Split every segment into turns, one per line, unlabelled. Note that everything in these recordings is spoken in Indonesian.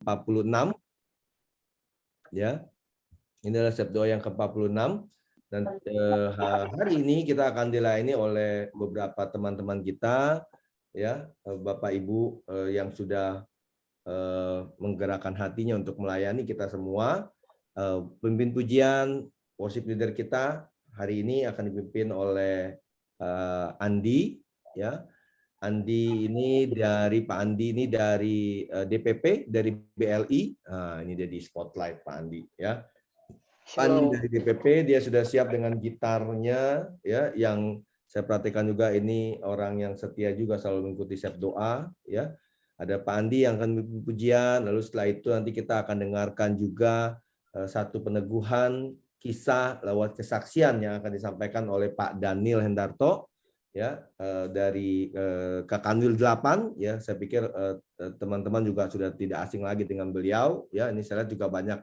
ke-46. Ya. Ini adalah sabda yang ke-46 dan hari ini kita akan dilayani oleh beberapa teman-teman kita, ya, Bapak Ibu yang sudah menggerakkan hatinya untuk melayani kita semua. Pemimpin pujian, worship leader kita hari ini akan dipimpin oleh Andi, ya. Andi ini dari Pak Andi ini dari DPP, dari BLI. Nah, ini dia di spotlight Pak Andi, ya. Pak Andi dari DPP, dia sudah siap dengan gitarnya, ya, yang saya perhatikan juga ini orang yang setia juga selalu mengikuti setiap doa, ya. Ada Pak Andi yang akan memimpin pujian, lalu setelah itu nanti kita akan dengarkan juga satu peneguhan kisah lewat kesaksian yang akan disampaikan oleh Pak Daniel Hendarto, ya, dari Kakanwil 8, ya. Saya pikir teman-teman juga sudah tidak asing lagi dengan beliau, ya. Ini saya lihat juga banyak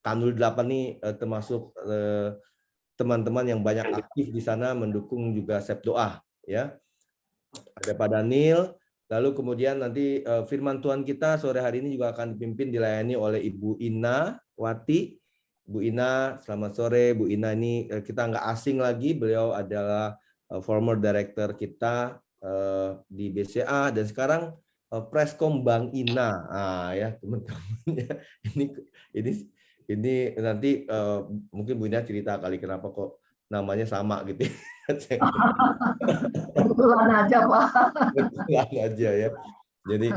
Kanwil 8 ini termasuk teman-teman yang banyak aktif di sana mendukung juga Sep Doa, ya. Ada Pak Daniel, lalu kemudian nanti firman Tuhan kita sore hari ini juga akan dipimpin dilayani oleh Ibu Ina Wati. Bu Ina, selamat sore. Bu Ina ini kita nggak asing lagi, beliau adalah former director kita di BCA dan sekarang Preskom Bank Ina. Ah, ya teman-teman, ini nanti mungkin Bu Ina cerita kali kenapa kok namanya sama gitu.
Kebetulan aja, Pak.
Kebetulan aja, ya. Jadi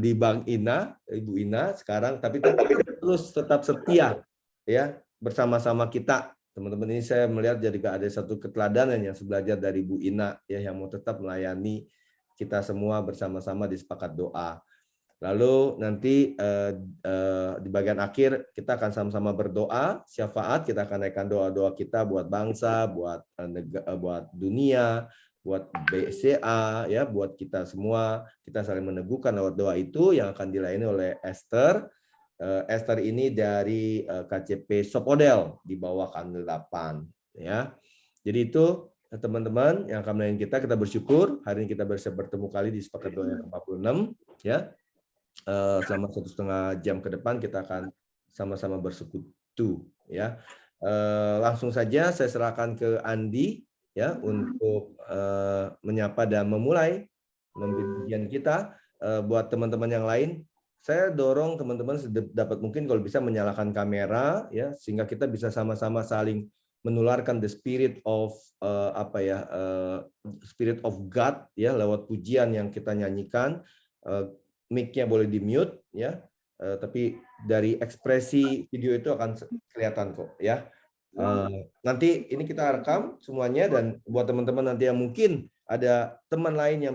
di Bank Ina, Ibu Ina sekarang, tapi terus tetap setia, ya, bersama-sama kita. Teman-teman, ini saya melihat jadi ada satu keteladanan yang belajar dari Bu Ina, ya, yang mau tetap melayani kita semua bersama-sama di sepakat doa. Lalu nanti di bagian akhir kita akan sama-sama berdoa, syafaat, kita akan naikkan doa-doa kita buat bangsa, buat dunia, buat BCA, ya, buat kita semua. Kita saling meneguhkan lewat doa itu yang akan dilayani oleh Esther. Esther ini dari KCP Sopodel di bawah Kanwil 8, ya. Jadi itu teman-teman yang akan melayani kita bersyukur hari ini kita bisa bertemu kali di sepakat doa yang ke-46, ya. Selama 1,5 jam ke depan kita akan sama-sama bersekutu, ya. Langsung saja saya serahkan ke Andi, ya, untuk menyapa dan memulai pembimbingan kita. Buat teman-teman yang lain, saya dorong teman-teman dapat mungkin kalau bisa menyalakan kamera, ya, sehingga kita bisa sama-sama saling menularkan the spirit of spirit of God, ya, lewat pujian yang kita nyanyikan. Mic-nya boleh di-mute, ya. Tapi dari ekspresi video itu akan kelihatan kok, ya. Nanti ini kita rekam semuanya, dan buat teman-teman nanti yang mungkin ada teman lain yang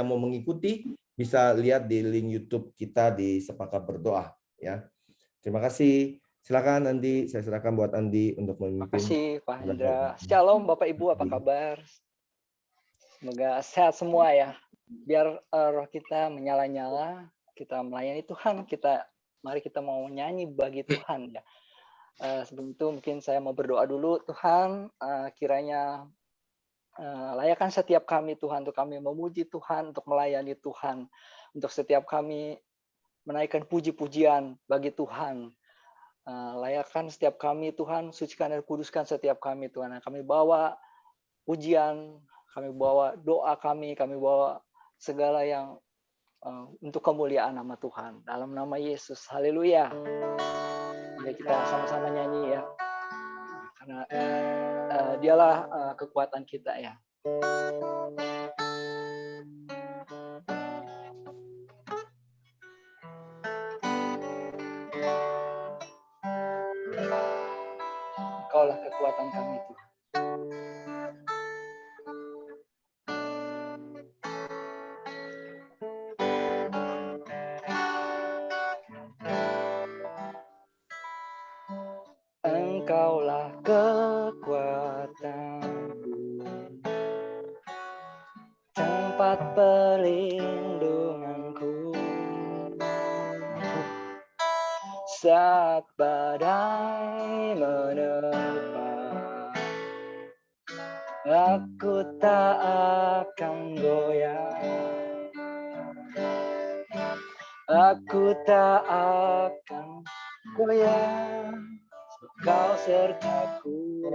mau mengikuti, bisa lihat di link YouTube kita di Sepakat Berdoa, ya. Terima kasih. Silakan Andi, saya serahkan buat Andi untuk memimpin.
Terima kasih Pak Hendra. Shalom Bapak Ibu, apa kabar? Semoga sehat semua, ya. Biar roh kita menyala-nyala, kita melayani Tuhan, mari kita mau nyanyi bagi Tuhan, ya. Sebelum itu mungkin saya mau berdoa dulu. Tuhan, kiranya layakkan setiap kami Tuhan, untuk kami memuji Tuhan, untuk melayani Tuhan, untuk setiap kami menaikkan puji-pujian bagi Tuhan. Layakkan setiap kami Tuhan, sucikan dan kuduskan setiap kami Tuhan. Kami bawa pujian, kami bawa doa kami bawa segala yang untuk kemuliaan nama Tuhan. Dalam nama Yesus, haleluya. Mari kita sama-sama nyanyi, ya. Karena dialah kekuatan kita, ya. Engkaulah kekuatan kami, Tuhan. Engkaulah kekuatanku, tempat perlindunganku, saat badai menerpa, aku tak akan goyah. Aku tak akan goyah, Kau sertaku.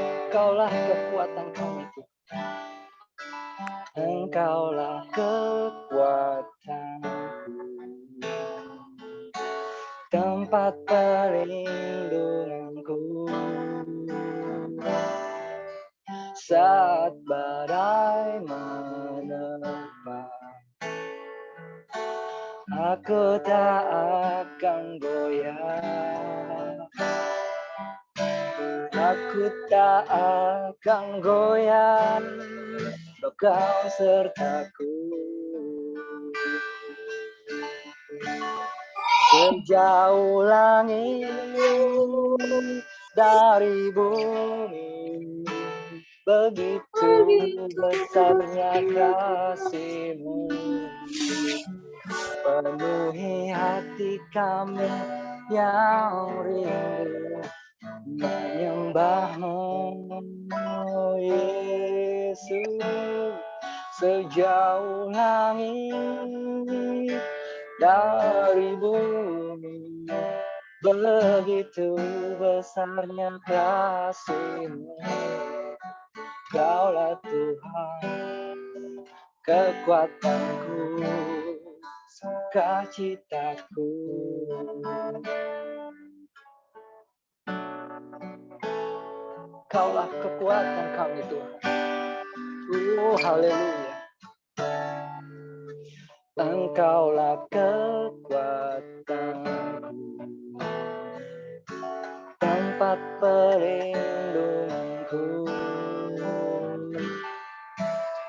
Engkaulah kekuatan kami Tuhan. Engkaulah kekuatanku, tempat perlindunganku. Saat badai menerpa, aku tak akan goyah. Aku tak akan goyah, Kau sertaku. Sejauh langit dari bumi, begitu besarnya kasih-Mu. Penuhi hati kami yang rindu menyembah-Mu, Yesus. Sejauh langit dari bumi, begitu besarnya kasih-Mu. Kaulah Tuhan, kekuatanku, sukacitaku. Kaulah kekuatan kami Tuhan. Haleluya. Engkaulah kekuatanku, tempat perlindunganku.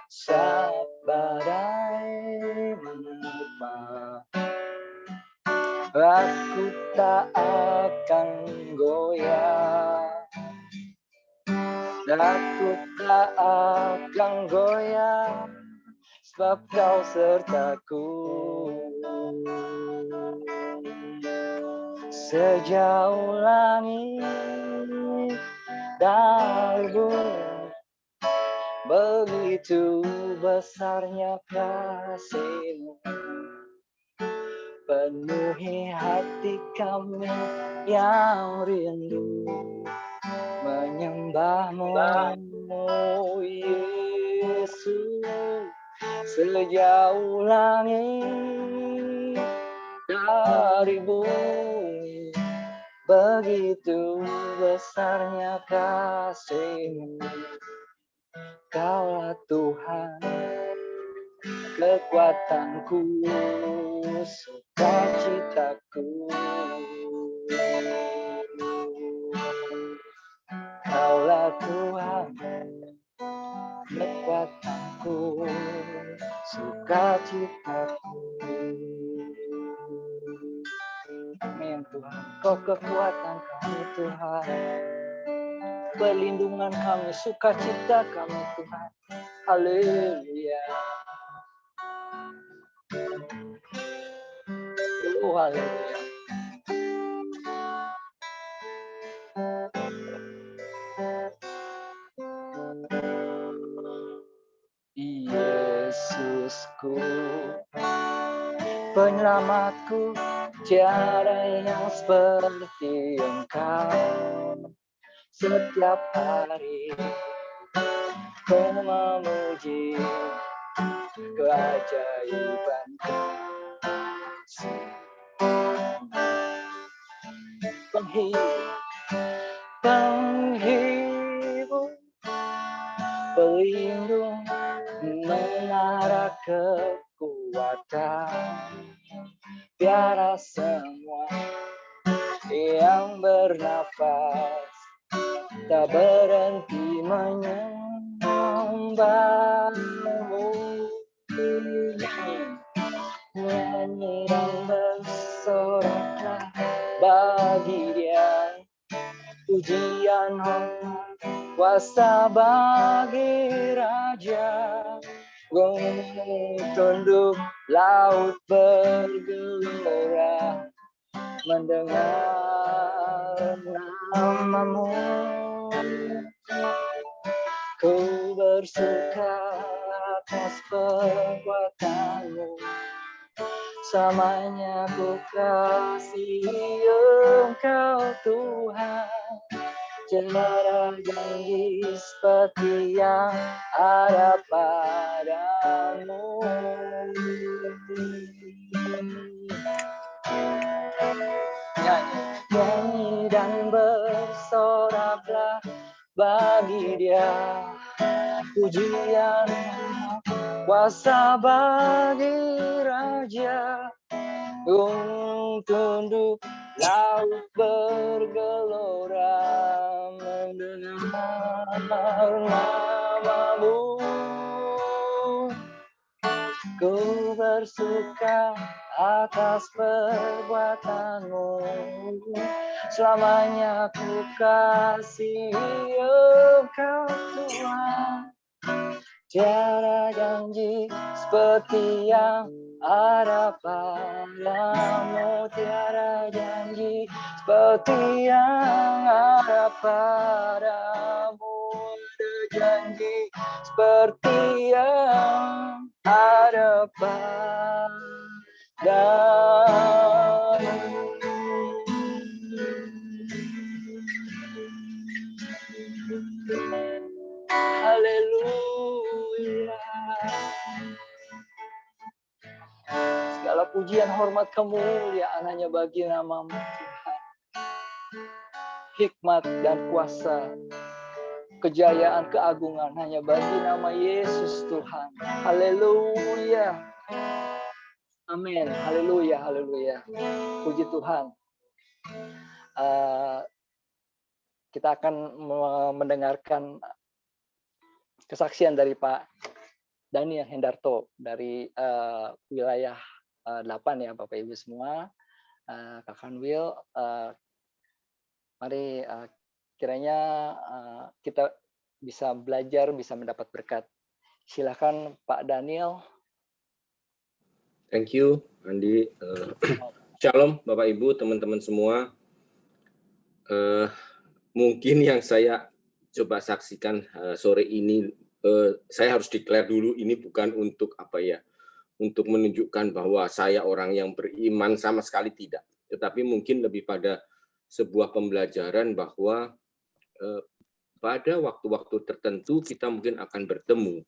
Saat badai menerpa, aku tak akan goyah. Aku tak akan goyah, sebab Kau sertaku. Sejauh langit dari bumi, begitu besarnya kasih-Mu. Penuhi hati kami yang rindu menyembah-Mu, Yesus. Sejauh langit dari bumi, begitu besarnya kasih-Mu. Kaulah Tuhan, kekuatanku, sukacitaku. Kaulah Tuhan, kekuatanku, sukacitaku. Amin Tuhan, Kau kekuatan kami Tuhan, perlindungan kami, sukacita kami Tuhan. Haleluya. Haleluya. Yesusku, penyelamatku, tiada yang seperti Engkau. Setiap hari Kau memuji keajaiban-Mu. Penghibur, pelindung, menara kekuatan. Biarlah semua yang bernafas tak berhenti menyembah-Mu. Nyanyi dan bersoraklah bagi Dia, pujian hormat kuasa bagi Raja. Gunung tunduk, laut bergelora mendengar nama-Mu. Ku bersuka atas perbuatanmu, selamanya ku kasihi Engkau Tuhan. Tiada janji seperti yang ada padamu. Nyanyi dan bersoraklah bagi Dia, pujian kuasa bagi Raja. Tunduk laut bergelora mendengar namamu. Ku bersuka atas perbuatanmu, selamanya ku kasihi Engkau Tuhan. Tiada janji seperti yang ada padamu, tiada janji seperti yang ada padamu, ada janji seperti yang ada padamu. Haleluya. Segala pujian, hormat, kemuliaan hanya bagi nama-Mu Tuhan. Hikmat dan kuasa, kejayaan, keagungan hanya bagi nama Yesus Tuhan. Haleluya. Amin. Haleluya, haleluya. Puji Tuhan. Kita akan mendengarkan kesaksian dari Pak Daniel Hendarto dari wilayah 8 ya Bapak Ibu semua. Kak Kanwil, mari kiranya kita bisa belajar, bisa mendapat berkat. Silakan Pak Daniel.
Thank you, Andi. Shalom, Bapak Ibu, teman-teman semua. Mungkin yang saya coba saksikan sore ini, saya harus declare dulu, ini bukan untuk apa ya, untuk menunjukkan bahwa saya orang yang beriman, sama sekali tidak. Tetapi mungkin lebih pada sebuah pembelajaran bahwa pada waktu-waktu tertentu kita mungkin akan bertemu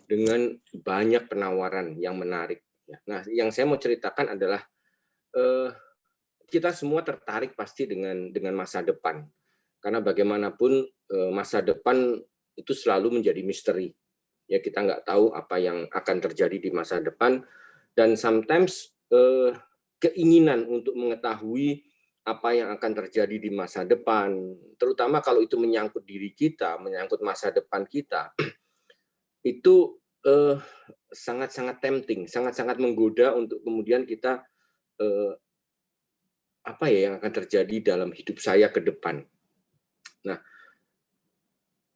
dengan banyak penawaran yang menarik. Nah, yang saya mau ceritakan adalah kita semua tertarik pasti dengan masa depan. Karena bagaimanapun masa depan itu selalu menjadi misteri. Ya, kita nggak tahu apa yang akan terjadi di masa depan, dan sometimes keinginan untuk mengetahui apa yang akan terjadi di masa depan, terutama kalau itu menyangkut diri kita, menyangkut masa depan kita, itu sangat-sangat tempting, sangat-sangat menggoda untuk kemudian kita apa ya yang akan terjadi dalam hidup saya ke depan. Nah,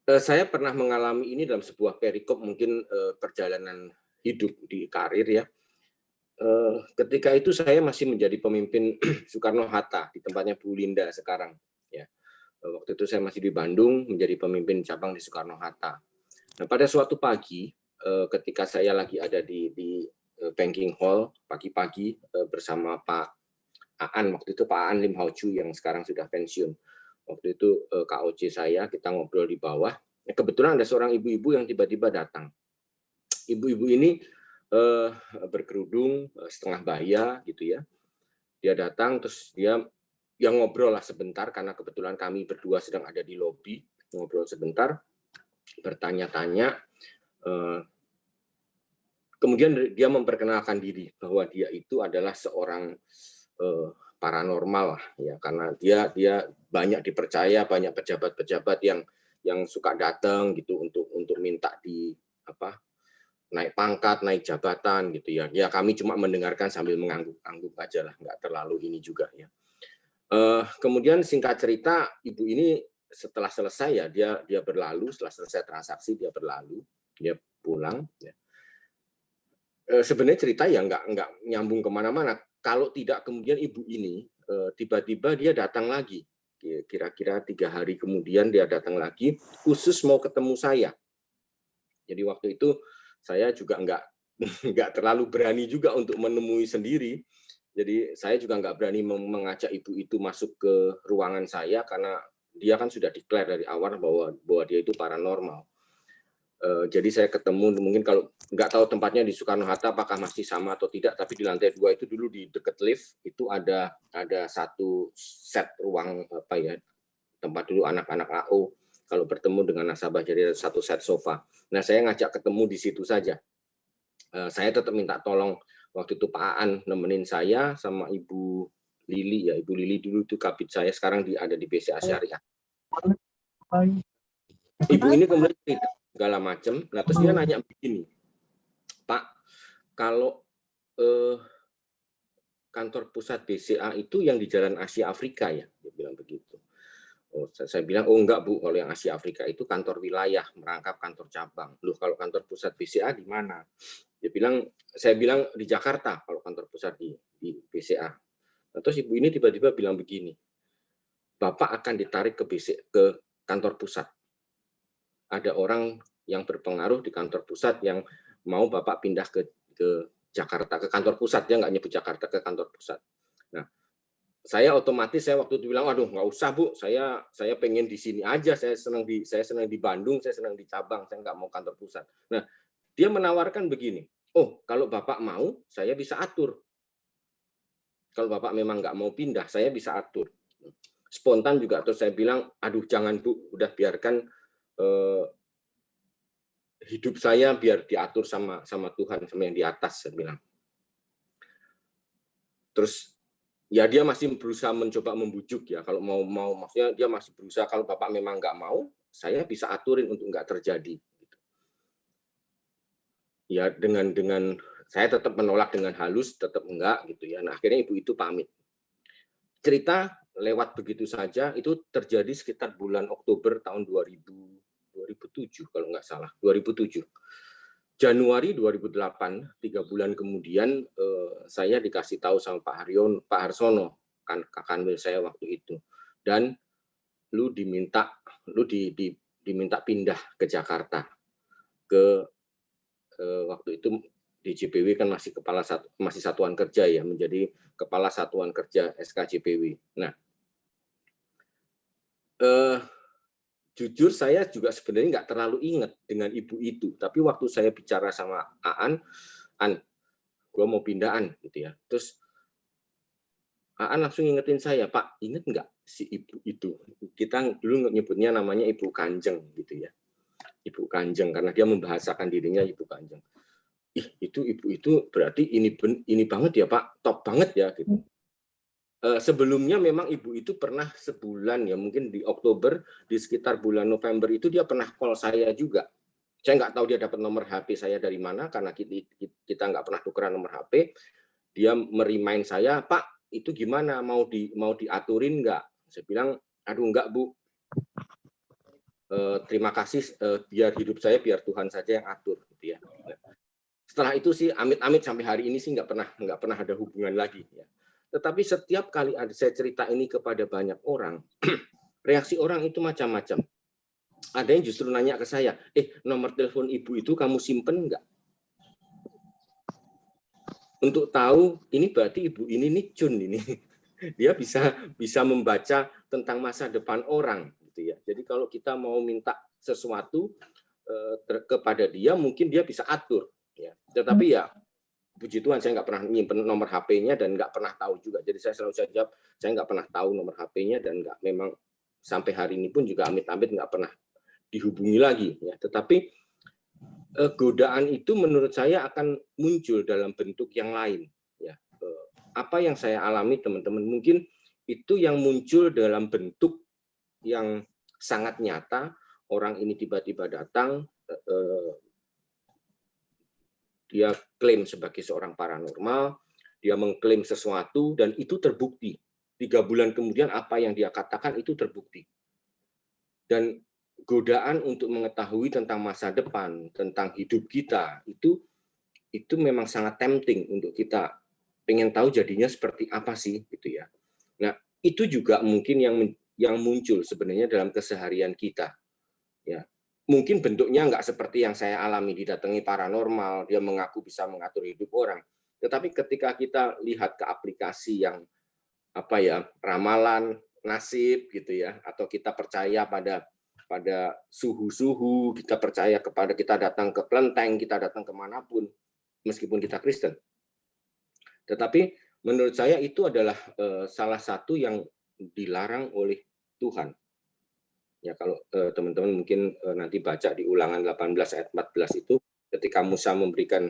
saya pernah mengalami ini dalam sebuah perikop, mungkin perjalanan hidup di karir ya. Ketika itu saya masih menjadi pemimpin Soekarno-Hatta di tempatnya Bu Linda sekarang. Ya, waktu itu saya masih di Bandung menjadi pemimpin cabang di Soekarno-Hatta. Nah, pada suatu pagi, ketika saya lagi ada di banking hall pagi-pagi bersama Pak Aan, waktu itu Pak Aan Lim Hao Chu yang sekarang sudah pensiun. Waktu itu KOC saya, kita ngobrol di bawah. Kebetulan ada seorang ibu-ibu yang tiba-tiba datang. Ibu-ibu ini berkerudung setengah baya gitu ya. Dia datang terus dia ngobrol lah sebentar, karena kebetulan kami berdua sedang ada di lobi, ngobrol sebentar, bertanya-tanya. Kemudian dia memperkenalkan diri bahwa dia itu adalah seorang paranormal ya, karena dia banyak dipercaya, banyak pejabat-pejabat yang suka datang gitu untuk minta di apa, naik pangkat, naik jabatan gitu ya. Ya kami cuma mendengarkan sambil mengangguk-angguk aja lah, nggak terlalu ini juga ya. Kemudian singkat cerita, ibu ini setelah selesai ya dia berlalu, setelah selesai transaksi dia berlalu, dia pulang ya. Sebenarnya cerita ya nggak nyambung kemana-mana. Kalau tidak kemudian ibu ini tiba-tiba dia datang lagi, kira-kira 3 hari kemudian dia datang lagi khusus mau ketemu saya. Jadi waktu itu saya juga nggak terlalu berani juga untuk menemui sendiri. Jadi saya juga nggak berani mengajak ibu itu masuk ke ruangan saya karena dia kan sudah declare dari awal bahwa dia itu paranormal. Jadi saya ketemu, mungkin kalau nggak tahu tempatnya di Soekarno-Hatta apakah masih sama atau tidak, tapi di lantai 2 itu dulu di dekat lift itu ada satu set ruang tempat dulu anak-anak AO kalau bertemu dengan nasabah, jadi ada satu set sofa. Nah, saya ngajak ketemu di situ saja. Saya tetap minta tolong waktu itu Pak Aan nemenin saya sama Ibu Lili ya. Ibu Lili dulu itu kabit saya, sekarang ada di BCA Syariah. Ibu ini kemudian cerita segala macam. Nah, terus dia nanya begini, Pak, kalau kantor pusat BCA itu yang di Jalan Asia Afrika ya? Dia bilang begitu. Oh, saya bilang, oh enggak Bu, kalau yang Asia Afrika itu kantor wilayah, merangkap kantor cabang. Loh, kalau kantor pusat BCA di mana? Saya bilang di Jakarta kalau kantor pusat di BCA. Nah, terus ibu ini tiba-tiba bilang begini, Bapak akan ditarik ke kantor pusat. Ada orang yang berpengaruh di kantor pusat yang mau Bapak pindah ke Jakarta, ke kantor pusat. Dia nggak nyebut Jakarta, ke kantor pusat. Nah, saya otomatis waktu itu bilang, waduh nggak usah Bu, saya pengen di sini aja, saya senang di Bandung, saya senang di cabang, saya nggak mau kantor pusat. Nah, dia menawarkan begini, oh kalau Bapak mau, saya bisa atur. Kalau Bapak memang nggak mau pindah, saya bisa atur. Spontan juga, terus saya bilang, aduh jangan Bu, udah biarkan hidup saya biar diatur sama Tuhan, sama yang di atas, saya bilang. Terus ya dia masih berusaha mencoba membujuk ya, kalau mau maksudnya dia masih berusaha, kalau Bapak memang nggak mau, saya bisa aturin untuk nggak terjadi. Ya dengan saya tetap menolak dengan halus, tetap enggak gitu ya. Nah akhirnya ibu itu pamit. Cerita lewat begitu saja, itu terjadi sekitar bulan Oktober tahun 2007 kalau nggak salah, 2007. Januari 2008, 3 bulan kemudian saya dikasih tahu sama Pak Harsono, kan Kanwil saya waktu itu, dan lu diminta pindah ke Jakarta, ke waktu itu di JPW kan masih satuan kerja ya, menjadi kepala satuan kerja SKJPW. Nah, jujur saya juga sebenarnya nggak terlalu ingat dengan ibu itu, tapi waktu saya bicara sama Aan, gue mau pindahan gitu ya. Terus Aan langsung ingetin saya, Pak, inget nggak si ibu itu? Kita dulu nyebutnya namanya Ibu Kanjeng gitu ya. Ibu Kanjeng, karena dia membahasakan dirinya Ibu Kanjeng. Itu ibu itu berarti ini banget ya Pak, top banget ya gitu. Sebelumnya memang ibu itu pernah sebulan ya, mungkin di Oktober, di sekitar bulan November itu dia pernah call saya juga. Saya nggak tahu dia dapat nomor HP saya dari mana, karena kita nggak pernah tukeran nomor HP. Dia merimain saya, Pak, itu gimana, mau diaturin nggak? Saya bilang, aduh nggak Bu, terima kasih, biar hidup saya biar Tuhan saja yang atur gitu ya. Setelah itu sih amit-amit sampai hari ini sih nggak pernah ada hubungan lagi ya. Tetapi setiap kali saya cerita ini kepada banyak orang, reaksi orang itu macam-macam. Ada yang justru nanya ke saya, nomor telepon ibu itu kamu simpen nggak? Untuk tahu ini berarti ibu ini nicun ini. Dia bisa membaca tentang masa depan orang gitu ya. Jadi kalau kita mau minta sesuatu kepada dia, mungkin dia bisa atur ya. Tetapi ya puji Tuhan saya nggak pernah nyimpen nomor HP-nya dan nggak pernah tahu juga. Jadi saya selalu jawab, saya nggak pernah tahu nomor HP-nya dan nggak, memang sampai hari ini pun juga amit-amit nggak pernah dihubungi lagi. Ya. Tetapi godaan itu menurut saya akan muncul dalam bentuk yang lain. Ya. Apa yang saya alami teman-teman, mungkin itu yang muncul dalam bentuk yang sangat nyata. Orang ini tiba-tiba datang, dia klaim sebagai seorang paranormal, dia mengklaim sesuatu, dan itu terbukti. 3 bulan kemudian apa yang dia katakan itu terbukti. Dan godaan untuk mengetahui tentang masa depan, tentang hidup kita, itu memang sangat tempting untuk kita pengen tahu jadinya seperti apa sih gitu ya. Nah, itu juga mungkin yang muncul sebenarnya dalam keseharian kita. Ya. mungkin bentuknya nggak seperti yang saya alami, didatangi paranormal, dia mengaku bisa mengatur hidup orang. Tetapi ketika kita lihat ke aplikasi yang ramalan, nasib gitu ya, atau kita percaya pada suhu-suhu, kita percaya kepada, kita datang ke kelenteng, kita datang kemanapun, meskipun kita Kristen. Tetapi menurut saya itu adalah salah satu yang dilarang oleh Tuhan. Ya, kalau teman-teman mungkin nanti baca di Ulangan 18 ayat 14 itu, ketika Musa memberikan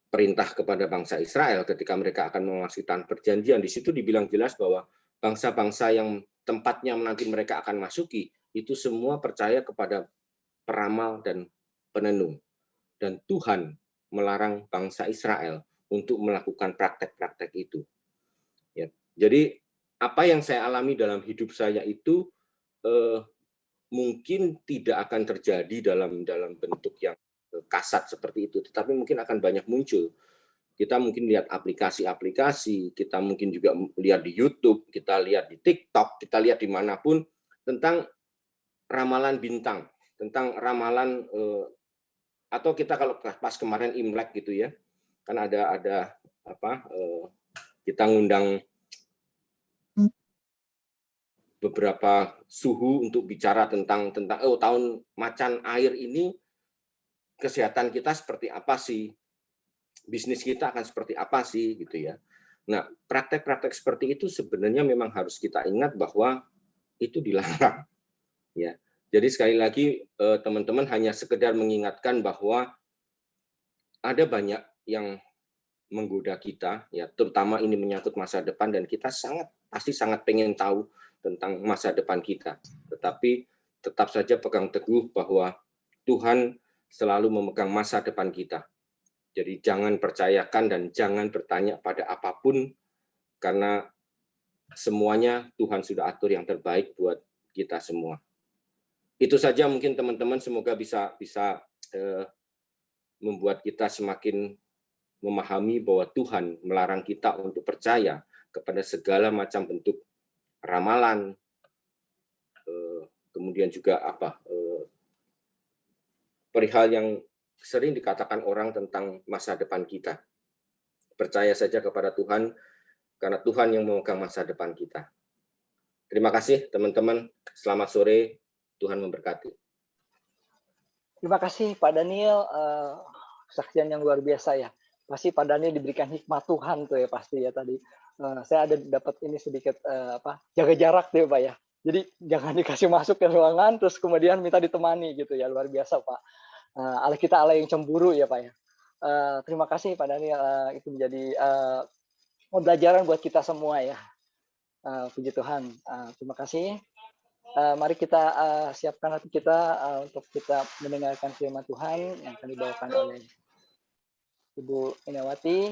perintah kepada bangsa Israel ketika mereka akan memasuki tanah perjanjian, di situ dibilang jelas bahwa bangsa-bangsa yang tempatnya nanti mereka akan masuki itu semua percaya kepada peramal dan penenung, dan Tuhan melarang bangsa Israel untuk melakukan praktek-praktek itu. Ya. Jadi apa yang saya alami dalam hidup saya itu mungkin tidak akan terjadi dalam bentuk yang kasat seperti itu, tetapi mungkin akan banyak muncul. Kita mungkin lihat aplikasi-aplikasi, kita mungkin juga lihat di YouTube, kita lihat di TikTok, kita lihat dimanapun tentang ramalan bintang, tentang ramalan atau kita kalau pas kemarin Imlek gitu ya, kan ada kita ngundang beberapa suhu untuk bicara tentang tahun macan air ini, kesehatan kita seperti apa sih, bisnis kita akan seperti apa sih gitu ya. Nah, praktek-praktek seperti itu sebenarnya memang harus kita ingat bahwa itu dilarang ya. Jadi sekali lagi teman-teman hanya sekedar mengingatkan bahwa ada banyak yang menggoda kita ya, terutama ini menyangkut masa depan, dan kita pasti sangat pengen tahu tentang masa depan kita. Tetapi tetap saja pegang teguh bahwa Tuhan selalu memegang masa depan kita. Jadi jangan percayakan dan jangan bertanya pada apapun, karena semuanya Tuhan sudah atur yang terbaik buat kita semua. Itu saja mungkin teman-teman, semoga bisa membuat kita semakin memahami bahwa Tuhan melarang kita untuk percaya kepada segala macam bentuk ramalan, kemudian juga perihal yang sering dikatakan orang tentang masa depan kita. Percaya saja kepada Tuhan, karena Tuhan yang memegang masa depan kita. Terima kasih teman-teman, selamat sore, Tuhan memberkati.
Terima kasih Pak Daniel, kesaksian yang luar biasa ya. Pasti Pak Daniel diberikan hikmat Tuhan tuh ya pasti ya tadi. Saya ada dapat ini sedikit jaga jarak tuh Pak ya. Jadi jangan dikasih masuk ke ruangan terus kemudian minta ditemani gitu ya, luar biasa Pak. Allah kita Allah yang cemburu ya Pak ya. Terima kasih Pak Daniel, itu menjadi pembelajaran buat kita semua ya. Puji Tuhan. Terima kasih. Mari kita siapkan hati kita untuk kita mendengarkan firman Tuhan yang akan dibawakan oleh Ibu Inawati.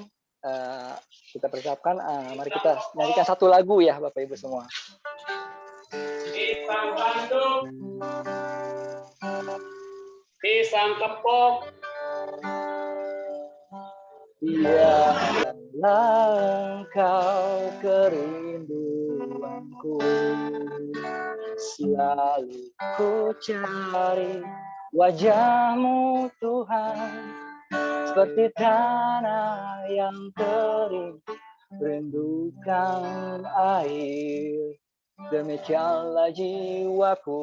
Kita persiapkan, mari kita nyanyikan satu lagu ya Bapak Ibu semua.
Pisang tanduk, pisang kepok,
Biarlah engkau kerinduanku, selalu ku cari wajah-Mu Tuhan, seperti tanah yang kering rindukan air. Demikianlah jiwaku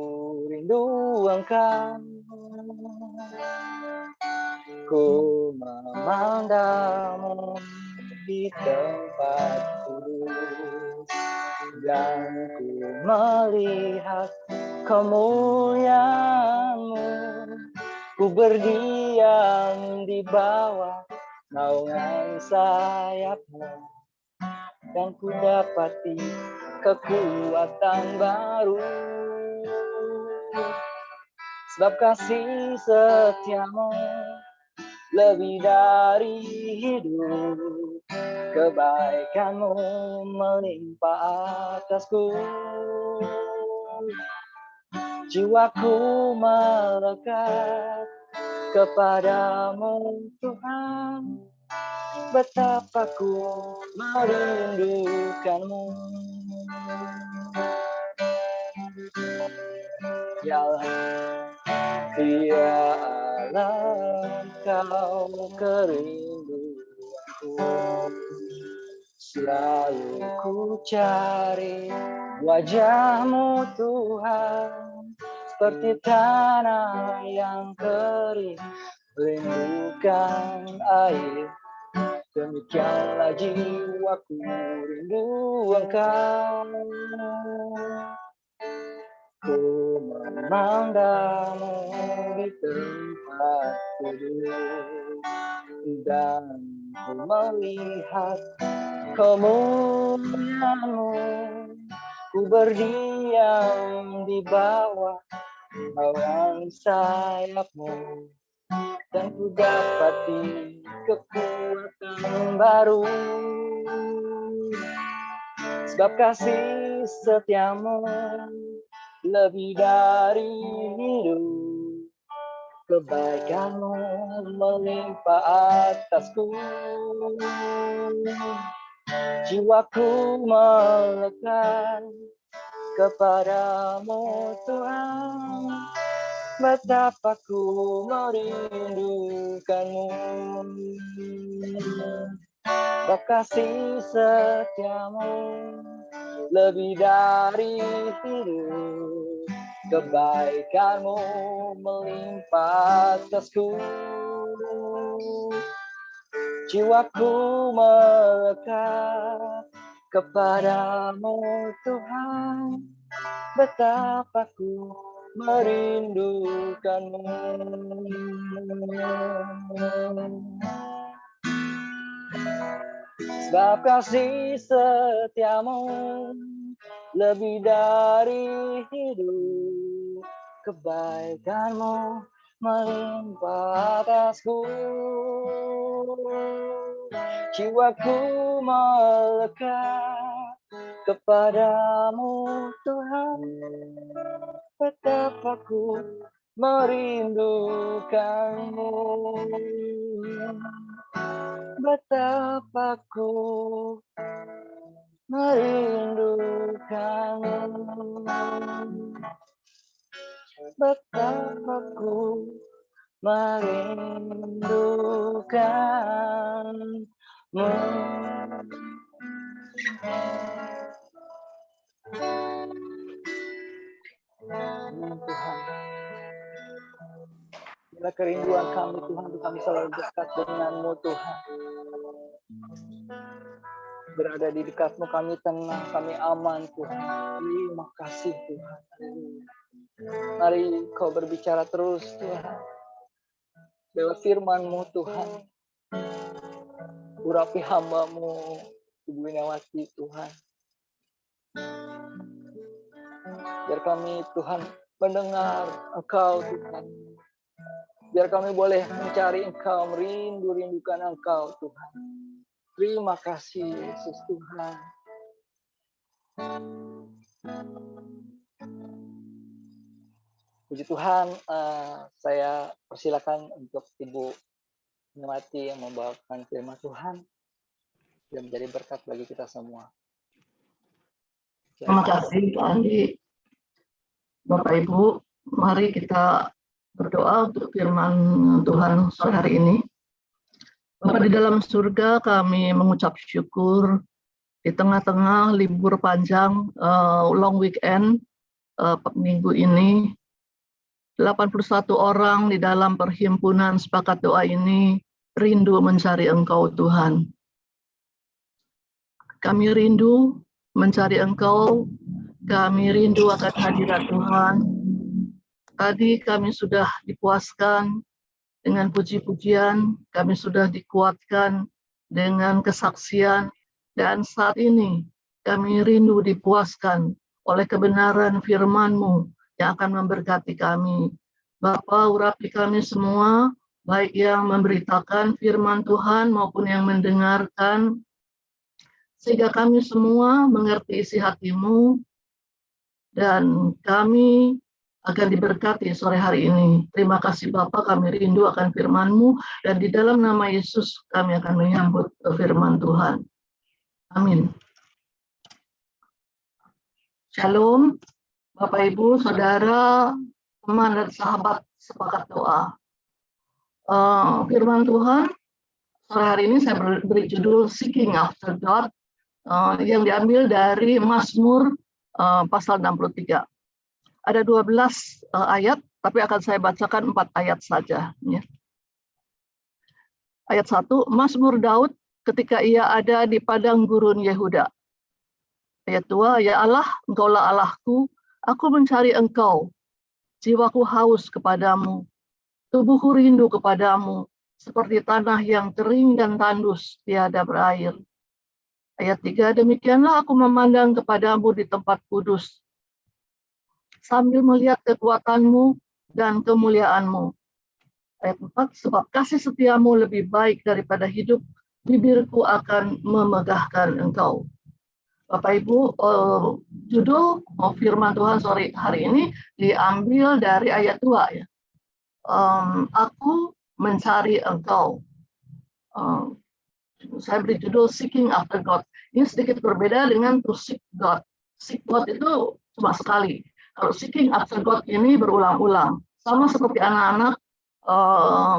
rindu Engkau. Ku memandang-Mu di tempat kudus, dan ku melihat kemuliaan-Mu. Ku berdiam di bawah naungan sayap-Mu, dan ku dapati kekuatan baru. Sebab kasih setia-Mu lebih dari hidup, kebaikan-Mu melimpah atasku. Jiwaku melekat kepadamu Tuhan, betapa ku merindukan-Mu. berjalan. Ya Allah, Kau kerinduanku, selalu ku cari wajah-Mu Tuhan, seperti tanah yang kering rindukan air. Demikianlah jiwaku rindu Engkau. Ku memandang-Mu di tempat duduk, dan ku melihat kemuliaan-Mu. Ku berdiam di bawah naungan sayap-Mu, dan ku dapati kekuatan baru. Sebab kasih setia-Mu lebih dari hidup, kebaikan-Mu melimpah atasku. Jiwaku melekat kepadamu Tuhan, betapa ku merindukanmu. Kasih setia-Mu lebih dari hidup, kebaikan-Mu melimpah atasku. Jiwaku melekat kepadamu Tuhan, betapa ku merindukanmu. Sebab kasih setia-Mu lebih dari hidup, kebaikan-Mu melimpah atasku. Jiwaku melekat kepadamu Tuhan, betapa ku merindukanmu. Betapa ku merindukanmu. Betapa ku merindukanmu. Tuhan, bila kerinduan kami Tuhan, kami selalu dekat dengan-Mu Tuhan. Berada di dekat-Mu kami tenang, kami aman Tuhan. Terima kasih Tuhan. Mari Kau berbicara terus Tuhan, lewat firman-Mu Tuhan. Urapi hamba-Mu Ibu Winawati Tuhan. Biar kami Tuhan mendengar Engkau Tuhan. Biar kami boleh mencari Engkau, merindukan Engkau Tuhan. Terima kasih Yesus Tuhan. Puji Tuhan, saya persilakan untuk Ibu Winawati yang membawakan firman Tuhan yang menjadi berkat bagi kita semua.
Terima kasih Pak Andi. Bapak Ibu, mari kita berdoa untuk firman Tuhan sore hari ini. Bapa di dalam surga, kami mengucap syukur di tengah-tengah libur panjang long weekend minggu ini. 81 orang di dalam perhimpunan sepakat doa ini rindu mencari Engkau Tuhan. Kami rindu mencari Engkau, kami rindu akan hadirat Tuhan. Tadi kami sudah dipuaskan dengan puji-pujian, kami sudah dikuatkan dengan kesaksian, dan saat ini kami rindu dipuaskan oleh kebenaran firman-Mu yang akan memberkati kami. Bapa, urapi kami semua, baik yang memberitakan firman Tuhan maupun yang mendengarkan, sehingga kami semua mengerti isi hati-Mu, dan kami akan diberkati sore hari ini. Terima kasih Bapa, kami rindu akan firman-Mu, dan di dalam nama Yesus kami akan menyambut firman Tuhan. Amin. Shalom, Bapak Ibu, Saudara, teman dan sahabat sepakat doa. Firman Tuhan sore hari ini saya beri judul Seeking After God, yang diambil dari Mazmur pasal 63. Ada 12 ayat, tapi akan saya bacakan 4 ayat saja. Ya. Ayat 1, Mazmur Daud ketika ia ada di padang gurun Yehuda. Ayat 2, ya Allah, Engkaulah Allahku, aku mencari Engkau. Jiwaku haus kepadamu, tubuhku rindu kepadamu, seperti tanah yang kering dan tandus, tiada berair. Ayat 3, demikianlah aku memandang kepadamu di tempat kudus, sambil melihat kekuatanmu dan kemuliaanmu. Ayat 4, sebab kasih setiamu lebih baik daripada hidup, bibirku akan memegahkan Engkau. Bapak Ibu, judul firman Tuhan sore hari ini diambil dari ayat 2 ya. Aku mencari Engkau. Saya beri judul Seeking After God. Ini sedikit berbeda dengan to seek God. Seek God itu cuma sekali. Kalau Seeking After God ini berulang-ulang. Sama seperti anak-anak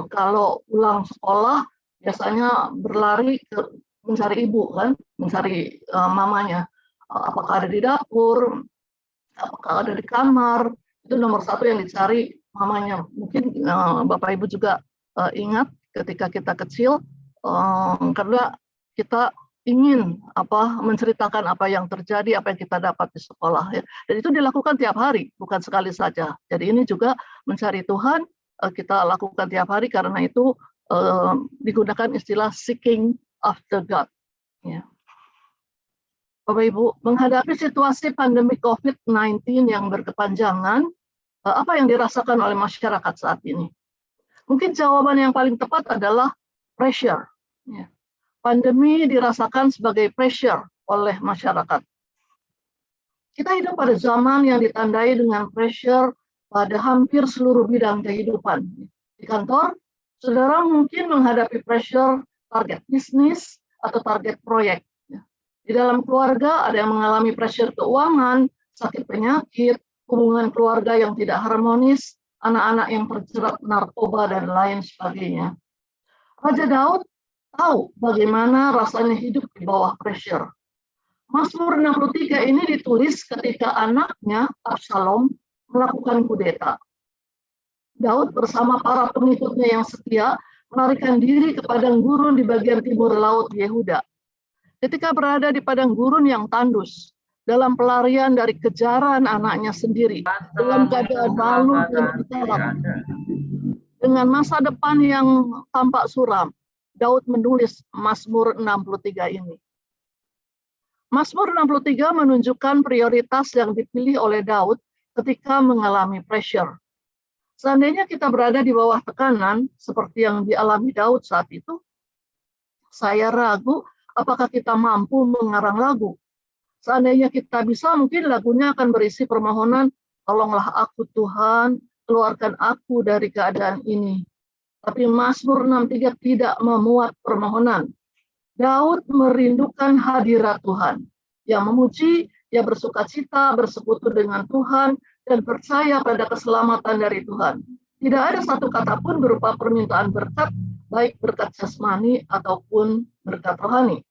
kalau pulang sekolah biasanya berlari ke mencari ibu kan, mencari mamanya. Apakah ada di dapur, apakah ada di kamar, itu nomor 1 yang dicari mamanya. Mungkin Bapak Ibu juga ingat ketika kita kecil, karena kita ingin menceritakan apa yang terjadi, apa yang kita dapat di sekolah ya. Dan itu dilakukan tiap hari, bukan sekali saja. Jadi ini juga mencari Tuhan kita lakukan tiap hari, karena itu digunakan istilah seeking after God. Ya. Bapak Ibu, menghadapi situasi pandemi COVID-19 yang berkepanjangan, apa yang dirasakan oleh masyarakat saat ini? Mungkin jawaban yang paling tepat adalah pressure. Ya. Pandemi dirasakan sebagai pressure oleh masyarakat. Kita hidup pada zaman yang ditandai dengan pressure pada hampir seluruh bidang kehidupan. Di kantor, saudara mungkin menghadapi pressure target bisnis atau target proyek. Di dalam keluarga ada yang mengalami pressure keuangan, sakit penyakit, hubungan keluarga yang tidak harmonis, anak-anak yang terjerat narkoba, dan lain sebagainya. Raja Daud tahu bagaimana rasanya hidup di bawah pressure. Mazmur 63 ini ditulis ketika anaknya Absalom melakukan kudeta. Daud bersama para pengikutnya yang setia melarikan diri ke padang gurun di bagian timur laut Yehuda. Ketika berada di padang gurun yang tandus, dalam pelarian dari kejaran anaknya sendiri, dalam keadaan malu dan kecewa, dengan masa depan yang tampak suram, Daud menulis Mazmur 63 ini. Mazmur 63 menunjukkan prioritas yang dipilih oleh Daud ketika mengalami pressure. Seandainya kita berada di bawah tekanan seperti yang dialami Daud saat itu, saya ragu apakah kita mampu mengarang lagu. Seandainya kita bisa, mungkin lagunya akan berisi permohonan, tolonglah aku Tuhan, keluarkan aku dari keadaan ini. Tapi Mazmur 63 tidak memuat permohonan. Daud merindukan hadirat Tuhan. Yang memuji, ia bersukacita, bersekutu dengan Tuhan, dan percaya pada keselamatan dari Tuhan. Tidak ada satu kata pun berupa permintaan berkat, baik berkat jasmani ataupun berkat rohani.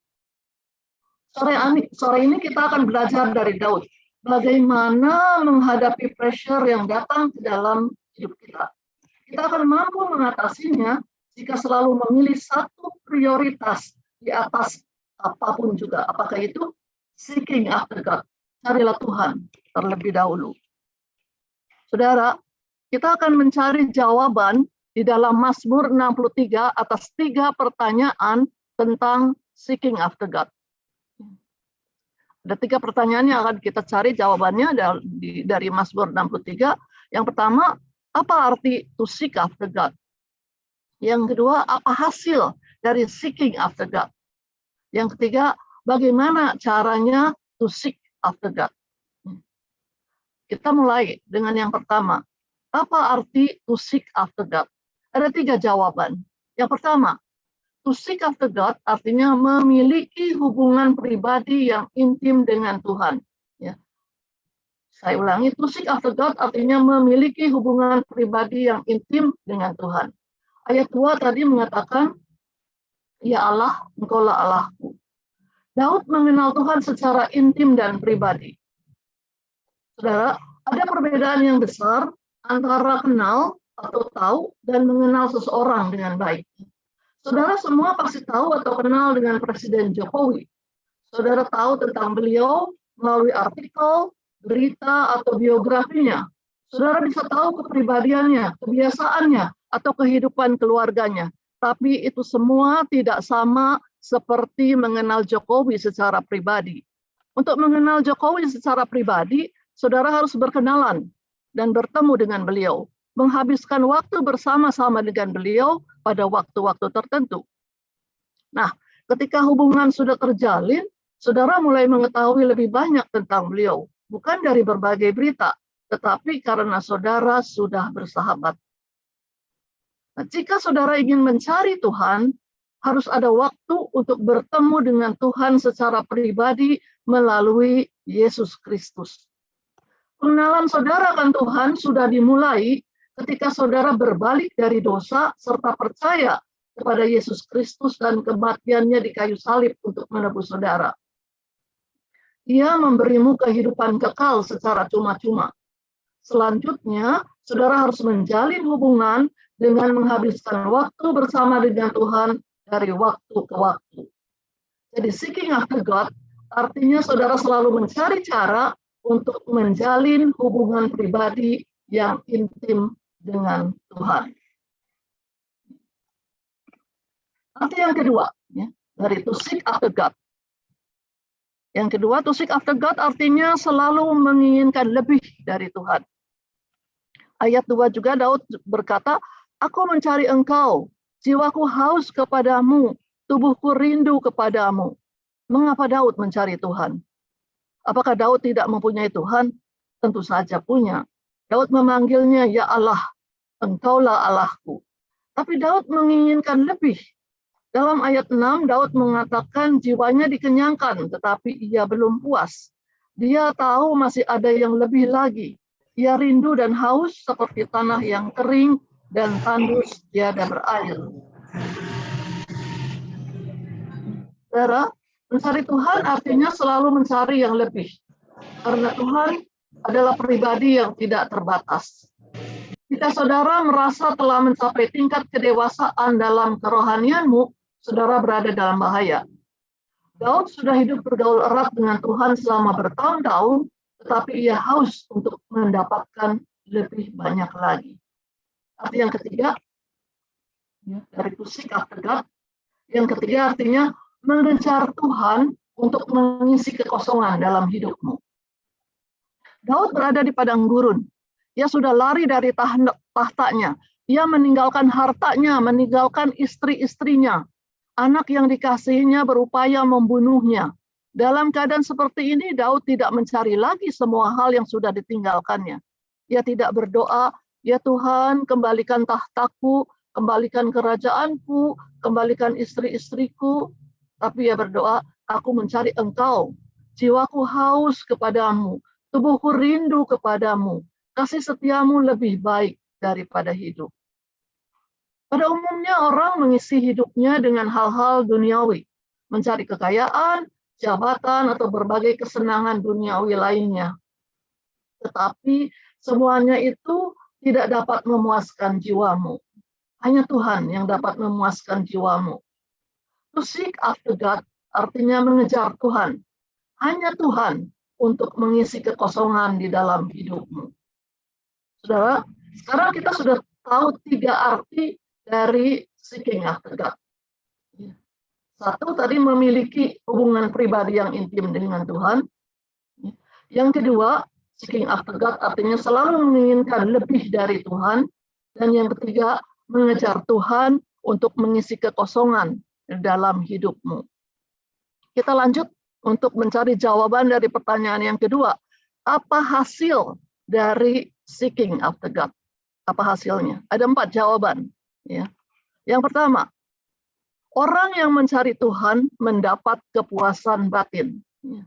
Sore ini kita akan belajar dari Daud, bagaimana menghadapi pressure yang datang ke dalam hidup kita. Kita akan mampu mengatasinya jika selalu memilih satu prioritas di atas apapun juga. Apakah itu? Seeking after God. Carilah Tuhan terlebih dahulu. Saudara, kita akan mencari jawaban di dalam Mazmur 63 atas 3 pertanyaan tentang seeking after God. Ada 3 pertanyaan yang akan kita cari jawabannya dari Mazmur 63. Yang pertama, apa arti to seek after God? Yang kedua, apa hasil dari seeking after God? Yang ketiga, bagaimana caranya to seek after God? Kita mulai dengan yang pertama. Apa arti to seek after God? Ada 3 jawaban. Yang pertama, to seek after God artinya memiliki hubungan pribadi yang intim dengan Tuhan. Ya. Saya ulangi, to seek after God artinya memiliki hubungan pribadi yang intim dengan Tuhan. Ayat 2 tadi mengatakan, ya Allah, Engkaulah Allahku. Daud mengenal Tuhan secara intim dan pribadi. Saudara, ada perbedaan yang besar antara kenal atau tahu dan mengenal seseorang dengan baik. Saudara semua pasti tahu atau kenal dengan Presiden Jokowi. Saudara tahu tentang beliau melalui artikel, berita, atau biografinya. Saudara bisa tahu kepribadiannya, kebiasaannya, atau kehidupan keluarganya. Tapi itu semua tidak sama seperti mengenal Jokowi secara pribadi. Untuk mengenal Jokowi secara pribadi, saudara harus berkenalan dan bertemu dengan beliau. Menghabiskan waktu bersama-sama dengan beliau pada waktu-waktu tertentu. Nah, ketika hubungan sudah terjalin, saudara mulai mengetahui lebih banyak tentang beliau. Bukan dari berbagai berita, tetapi karena saudara sudah bersahabat. Nah, jika saudara ingin mencari Tuhan, harus ada waktu untuk bertemu dengan Tuhan secara pribadi melalui Yesus Kristus. Pengenalan saudara akan Tuhan sudah dimulai ketika saudara berbalik dari dosa serta percaya kepada Yesus Kristus dan kematiannya di kayu salib untuk menebus saudara. Ia memberimu kehidupan kekal secara cuma-cuma. Selanjutnya, saudara harus menjalin hubungan dengan menghabiskan waktu bersama dengan Tuhan dari waktu ke waktu. Jadi seeking after God artinya saudara selalu mencari cara untuk menjalin hubungan pribadi yang intim dengan Tuhan. Arti yang kedua, ya, dari to seek after God. Yang kedua, to seek after God artinya selalu menginginkan lebih dari Tuhan. Ayat 2 juga Daud berkata, aku mencari Engkau, jiwaku haus kepadamu, tubuhku rindu kepadamu. Mengapa Daud mencari Tuhan? Apakah Daud tidak mempunyai Tuhan? Tentu saja punya. Daud memanggilnya, ya Allah, Engkaulah Allahku. Tapi Daud menginginkan lebih. Dalam ayat 6, Daud mengatakan jiwanya dikenyangkan, tetapi ia belum puas. Dia tahu masih ada yang lebih lagi. Ia rindu dan haus seperti tanah yang kering dan tandus tiada berair. Saudara, mencari Tuhan artinya selalu mencari yang lebih. Karena Tuhan adalah pribadi yang tidak terbatas. Jika saudara merasa telah mencapai tingkat kedewasaan dalam kerohanianmu, saudara berada dalam bahaya. Daud sudah hidup bergaul erat dengan Tuhan selama bertahun-tahun, tetapi ia haus untuk mendapatkan lebih banyak lagi. Arti yang ketiga, dari to seek after God, yang ketiga artinya mengejar Tuhan untuk mengisi kekosongan dalam hidupmu. Daud berada di padang gurun. Ia sudah lari dari tahtanya. Ia meninggalkan hartanya, meninggalkan istri-istrinya. Anak yang dikasihinya berupaya membunuhnya. Dalam keadaan seperti ini, Daud tidak mencari lagi semua hal yang sudah ditinggalkannya. Ia tidak berdoa, ya Tuhan, kembalikan tahtaku, kembalikan kerajaanku, kembalikan istri-istriku. Tapi ia berdoa, aku mencari Engkau. Jiwaku haus kepadamu, tubuhku rindu kepadamu. Kasih setiamu lebih baik daripada hidup. Pada umumnya orang mengisi hidupnya dengan hal-hal duniawi, mencari kekayaan, jabatan, atau berbagai kesenangan duniawi lainnya. Tetapi semuanya itu tidak dapat memuaskan jiwamu. Hanya Tuhan yang dapat memuaskan jiwamu. To seek after God artinya mengejar Tuhan. Hanya Tuhan untuk mengisi kekosongan di dalam hidupmu. Saudara, sekarang kita sudah tahu 3 arti dari seeking after God. Satu, tadi memiliki hubungan pribadi yang intim dengan Tuhan. Yang kedua, seeking after God artinya selalu menginginkan lebih dari Tuhan. Dan yang ketiga, mengejar Tuhan untuk mengisi kekosongan dalam hidupmu. Kita lanjut untuk mencari jawaban dari pertanyaan yang kedua. Apa hasil dari seeking after God? Apa hasilnya? Ada 4 jawaban. Ya. Yang pertama, orang yang mencari Tuhan mendapat kepuasan batin. Ya.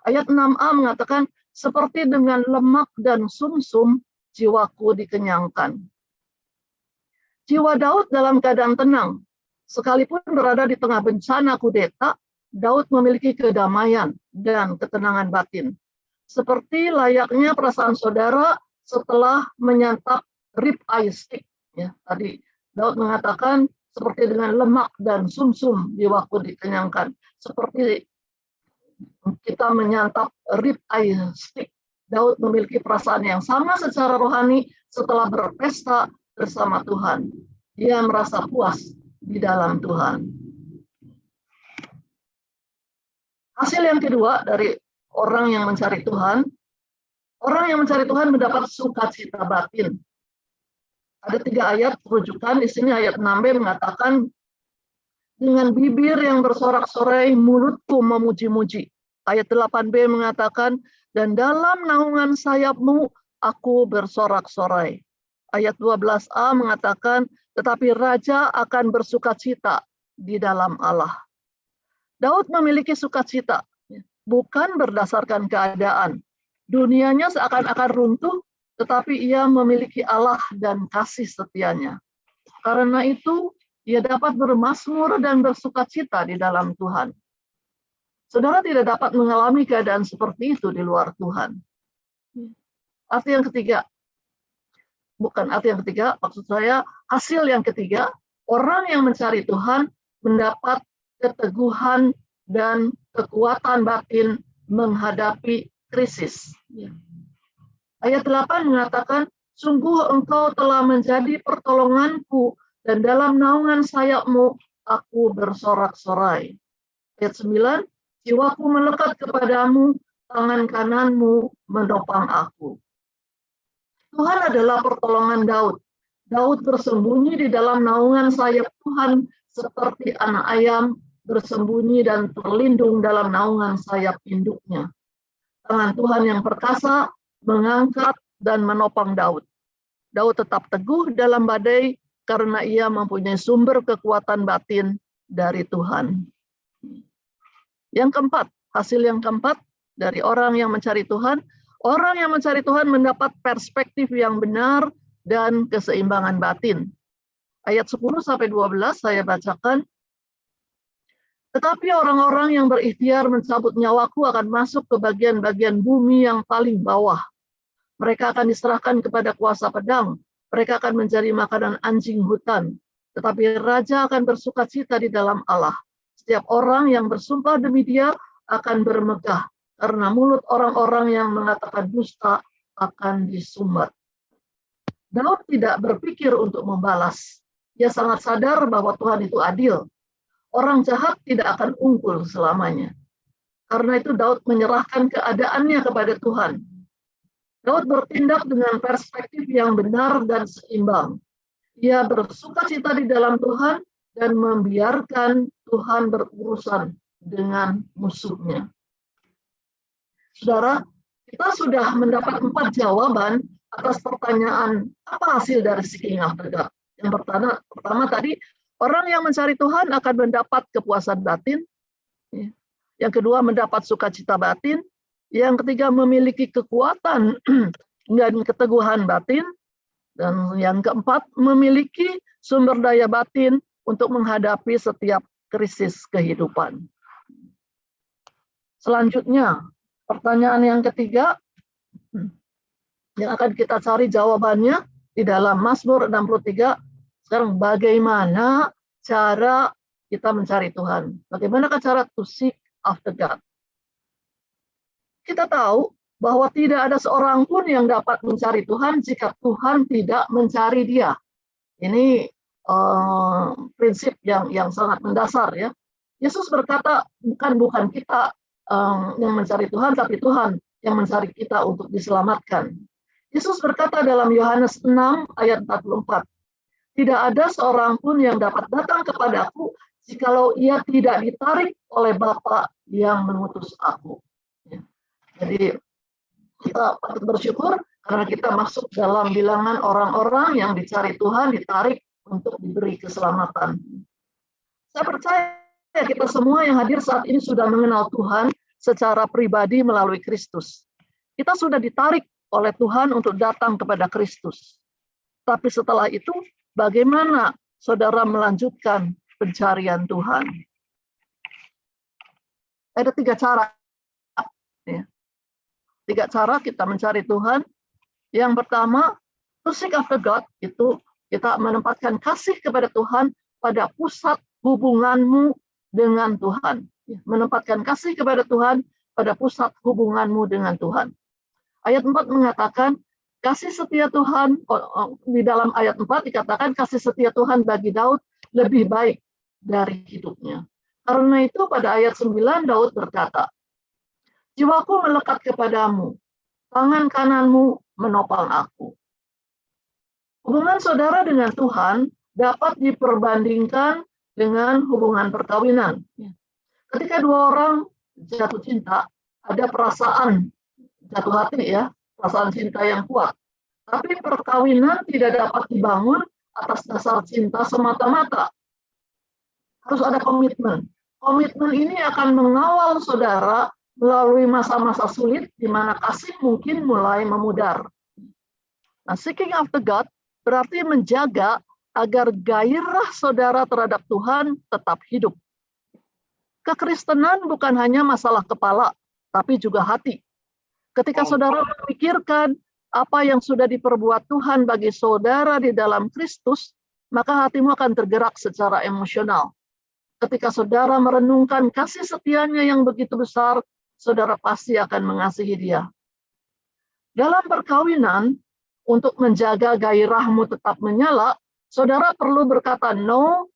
Ayat 6a mengatakan, seperti dengan lemak dan sumsum, jiwaku dikenyangkan. Jiwa Daud dalam keadaan tenang. Sekalipun berada di tengah bencana kudeta, Daud memiliki kedamaian dan ketenangan batin. Seperti layaknya perasaan saudara setelah menyantap rib eye steak. Ya, tadi Daud mengatakan seperti dengan lemak dan sumsum jiwaku dikenyangkan. Seperti kita menyantap rib eye steak. Daud memiliki perasaan yang sama secara rohani setelah berpesta bersama Tuhan. Dia merasa puas di dalam Tuhan. Hasil yang kedua dari orang yang mencari Tuhan, orang yang mencari Tuhan mendapat sukacita batin. Ada 3 ayat rujukan, di sini ayat 6b mengatakan, dengan bibir yang bersorak-sorai, mulutku memuji-muji. Ayat 8b mengatakan, dan dalam naungan sayapmu, aku bersorak-sorai. Ayat 12a mengatakan, tetapi raja akan bersukacita di dalam Allah. Daud memiliki sukacita, bukan berdasarkan keadaan. Dunianya seakan-akan runtuh, tetapi ia memiliki Allah dan kasih setianya. Karena itu, ia dapat bermazmur dan bersukacita di dalam Tuhan. Saudara tidak dapat mengalami keadaan seperti itu di luar Tuhan. Arti yang ketiga, maksud saya hasil yang ketiga, orang yang mencari Tuhan mendapat keteguhan dan kekuatan batin menghadapi krisis. Ayat 8 mengatakan, sungguh engkau telah menjadi pertolonganku dan dalam naungan sayapmu aku bersorak-sorai. Ayat 9, jiwaku melekat kepadamu, tangan kananmu menopang aku. Tuhan adalah pertolongan Daud. Daud bersembunyi di dalam naungan sayap Tuhan seperti anak ayam bersembunyi dan terlindung dalam naungan sayap induknya. Tangan Tuhan yang perkasa mengangkat dan menopang Daud. Daud tetap teguh dalam badai karena ia mempunyai sumber kekuatan batin dari Tuhan. Yang keempat, hasil yang keempat dari orang yang mencari Tuhan, orang yang mencari Tuhan mendapat perspektif yang benar dan keseimbangan batin. Ayat 10-12 saya bacakan. Tetapi orang-orang yang berikhtiar mencabut nyawaku akan masuk ke bagian-bagian bumi yang paling bawah. Mereka akan diserahkan kepada kuasa pedang. Mereka akan menjadi makanan anjing hutan. Tetapi raja akan bersukacita di dalam Allah. Setiap orang yang bersumpah demi dia akan bermegah. Karena mulut orang-orang yang mengatakan dusta akan disumbat. Daud tidak berpikir untuk membalas. Dia sangat sadar bahwa Tuhan itu adil. Orang jahat tidak akan unggul selamanya. Karena itu Daud menyerahkan keadaannya kepada Tuhan. Daud bertindak dengan perspektif yang benar dan seimbang. Ia bersukacita di dalam Tuhan dan membiarkan Tuhan berurusan dengan musuhnya. Saudara, kita sudah mendapat 4 jawaban atas pertanyaan apa hasil dari seeking after God. Yang pertama tadi, orang yang mencari Tuhan akan mendapat kepuasan batin. Yang kedua, mendapat sukacita batin. Yang ketiga, memiliki kekuatan dan keteguhan batin. Dan yang keempat, memiliki sumber daya batin untuk menghadapi setiap krisis kehidupan. Selanjutnya, pertanyaan yang ketiga, yang akan kita cari jawabannya di dalam Mazmur 63. Sekarang bagaimana cara kita mencari Tuhan? Bagaimana cara to seek after God? Kita tahu bahwa tidak ada seorang pun yang dapat mencari Tuhan jika Tuhan tidak mencari dia. Ini prinsip yang sangat mendasar ya. Yesus berkata bukan kita yang mencari Tuhan, tapi Tuhan yang mencari kita untuk diselamatkan. Yesus berkata dalam Yohanes 6 ayat 44, tidak ada seorang pun yang dapat datang kepadaku jikalau ia tidak ditarik oleh Bapa yang mengutus aku. Jadi kita patut bersyukur karena kita masuk dalam bilangan orang-orang yang dicari Tuhan, ditarik untuk diberi keselamatan. Saya percaya kita semua yang hadir saat ini sudah mengenal Tuhan secara pribadi melalui Kristus. kita sudah ditarik oleh Tuhan untuk datang kepada Kristus. Tapi setelah itu, bagaimana saudara melanjutkan pencarian Tuhan? Ada 3 cara. Ya. 3 cara kita mencari Tuhan. Yang pertama, to seek after God, itu kita menempatkan kasih kepada Tuhan pada pusat hubunganmu dengan Tuhan. Menempatkan kasih kepada Tuhan pada pusat hubunganmu dengan Tuhan. Ayat 4 mengatakan, kasih setia Tuhan, di dalam ayat 4 dikatakan kasih setia Tuhan bagi Daud lebih baik dari hidupnya. Karena itu pada ayat 9 Daud berkata, jiwaku melekat kepadamu, tangan kananmu menopang aku. Hubungan saudara dengan Tuhan dapat diperbandingkan dengan hubungan perkawinan. Ketika 2 orang jatuh cinta, ada perasaan jatuh hati ya, perasaan cinta yang kuat. Tapi perkawinan tidak dapat dibangun atas dasar cinta semata-mata. Harus ada komitmen. Komitmen ini akan mengawal saudara melalui masa-masa sulit di mana kasih mungkin mulai memudar. Nah, seeking after God berarti menjaga agar gairah saudara terhadap Tuhan tetap hidup. Kekristenan bukan hanya masalah kepala, tapi juga hati. Ketika saudara memikirkan apa yang sudah diperbuat Tuhan bagi saudara di dalam Kristus, maka hatimu akan tergerak secara emosional. Ketika saudara merenungkan kasih setianya yang begitu besar, saudara pasti akan mengasihi Dia. Dalam perkawinan, untuk menjaga gairahmu tetap menyala, saudara perlu berkata no,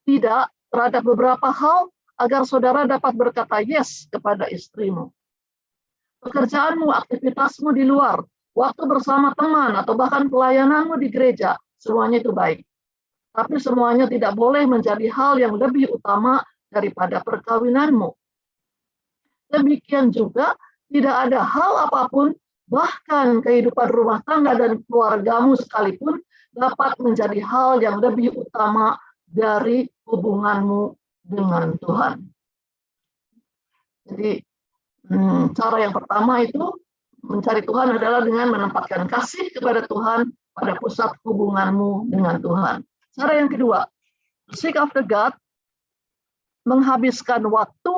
tidak, terhadap beberapa hal, agar saudara dapat berkata yes kepada istrimu. Pekerjaanmu, aktivitasmu di luar, waktu bersama teman, atau bahkan pelayananmu di gereja, semuanya itu baik. Tapi semuanya tidak boleh menjadi hal yang lebih utama daripada perkawinanmu. Demikian juga, tidak ada hal apapun, bahkan kehidupan rumah tangga dan keluargamu sekalipun, dapat menjadi hal yang lebih utama dari hubunganmu dengan Tuhan. Jadi, cara yang pertama itu mencari Tuhan adalah dengan menempatkan kasih kepada Tuhan pada pusat hubunganmu dengan Tuhan. Cara yang kedua, seek after God, menghabiskan waktu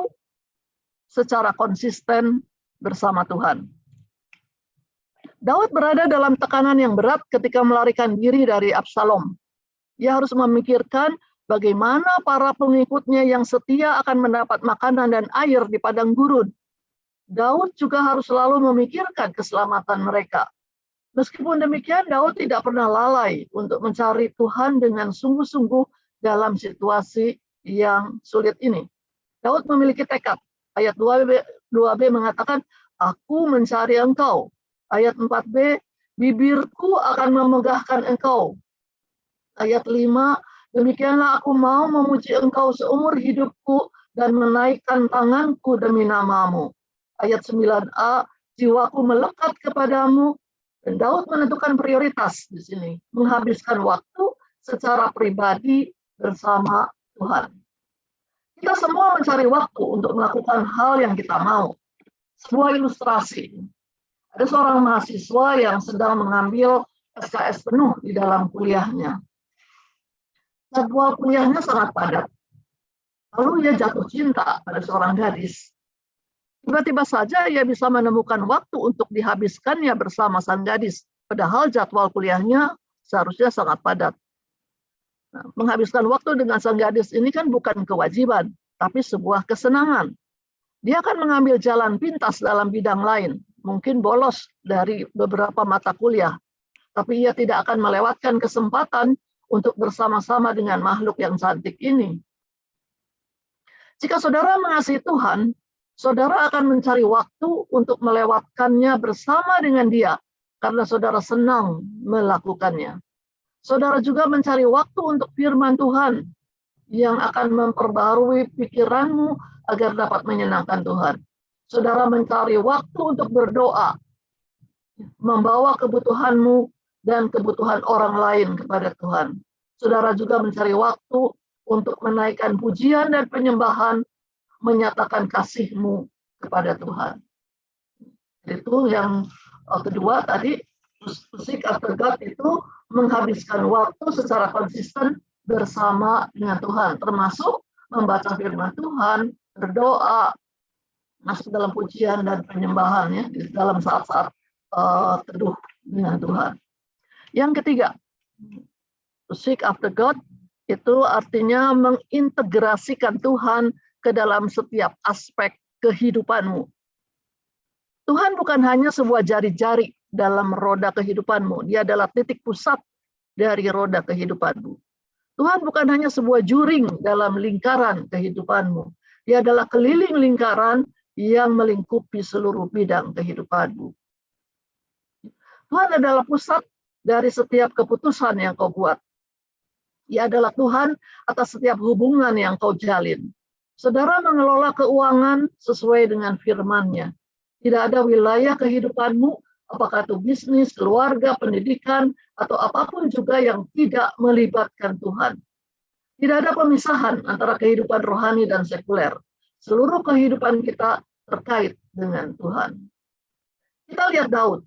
secara konsisten bersama Tuhan. Daud berada dalam tekanan yang berat ketika melarikan diri dari Absalom. Ia harus memikirkan bagaimana para pengikutnya yang setia akan mendapat makanan dan air di padang gurun. Daud juga harus selalu memikirkan keselamatan mereka. Meskipun demikian, Daud tidak pernah lalai untuk mencari Tuhan dengan sungguh-sungguh dalam situasi yang sulit ini. Daud memiliki tekad. Ayat 2b mengatakan, aku mencari engkau. Ayat 4b, bibirku akan memegahkan engkau. Ayat 5, demikianlah aku mau memuji engkau seumur hidupku dan menaikkan tanganku demi namamu. Ayat 9a, jiwaku melekat kepadamu. Dan Daud menentukan prioritas di sini, menghabiskan waktu secara pribadi bersama Tuhan. Kita semua mencari waktu untuk melakukan hal yang kita mau. Sebuah ilustrasi. Ada seorang mahasiswa yang sedang mengambil SKS penuh di dalam kuliahnya. Jadwal kuliahnya sangat padat. Lalu ia jatuh cinta pada seorang gadis. Tiba-tiba saja ia bisa menemukan waktu untuk dihabiskannya bersama sang gadis. Padahal jadwal kuliahnya seharusnya sangat padat. Nah, menghabiskan waktu dengan sang gadis ini kan bukan kewajiban, tapi sebuah kesenangan. Dia akan mengambil jalan pintas dalam bidang lain, mungkin bolos dari beberapa mata kuliah. Tapi ia tidak akan melewatkan kesempatan untuk bersama-sama dengan makhluk yang cantik ini. Jika saudara mengasihi Tuhan, saudara akan mencari waktu untuk melewatkannya bersama dengan Dia, karena saudara senang melakukannya. Saudara juga mencari waktu untuk firman Tuhan, yang akan memperbarui pikiranmu agar dapat menyenangkan Tuhan. Saudara mencari waktu untuk berdoa, membawa kebutuhanmu dan kebutuhan orang lain kepada Tuhan. Saudara juga mencari waktu untuk menaikkan pujian dan penyembahan, menyatakan kasihmu kepada Tuhan. Itu yang kedua tadi, to seek after God itu menghabiskan waktu secara konsisten bersama dengan Tuhan, termasuk membaca firman Tuhan, berdoa, masuk dalam pujian dan penyembahan ya, di dalam saat-saat teduh dengan Tuhan. Yang ketiga, to seek after God itu artinya mengintegrasikan Tuhan ke dalam setiap aspek kehidupanmu. Tuhan bukan hanya sebuah jari-jari dalam roda kehidupanmu. Dia adalah titik pusat dari roda kehidupanmu. Tuhan bukan hanya sebuah juring dalam lingkaran kehidupanmu. Dia adalah keliling lingkaran yang melingkupi seluruh bidang kehidupanmu. Tuhan adalah pusat dari setiap keputusan yang kau buat. Ia adalah Tuhan atas setiap hubungan yang kau jalin. Saudara mengelola keuangan sesuai dengan firman-Nya. Tidak ada wilayah kehidupanmu, apakah itu bisnis, keluarga, pendidikan, atau apapun juga yang tidak melibatkan Tuhan. Tidak ada pemisahan antara kehidupan rohani dan sekuler. Seluruh kehidupan kita terkait dengan Tuhan. Kita lihat Daud.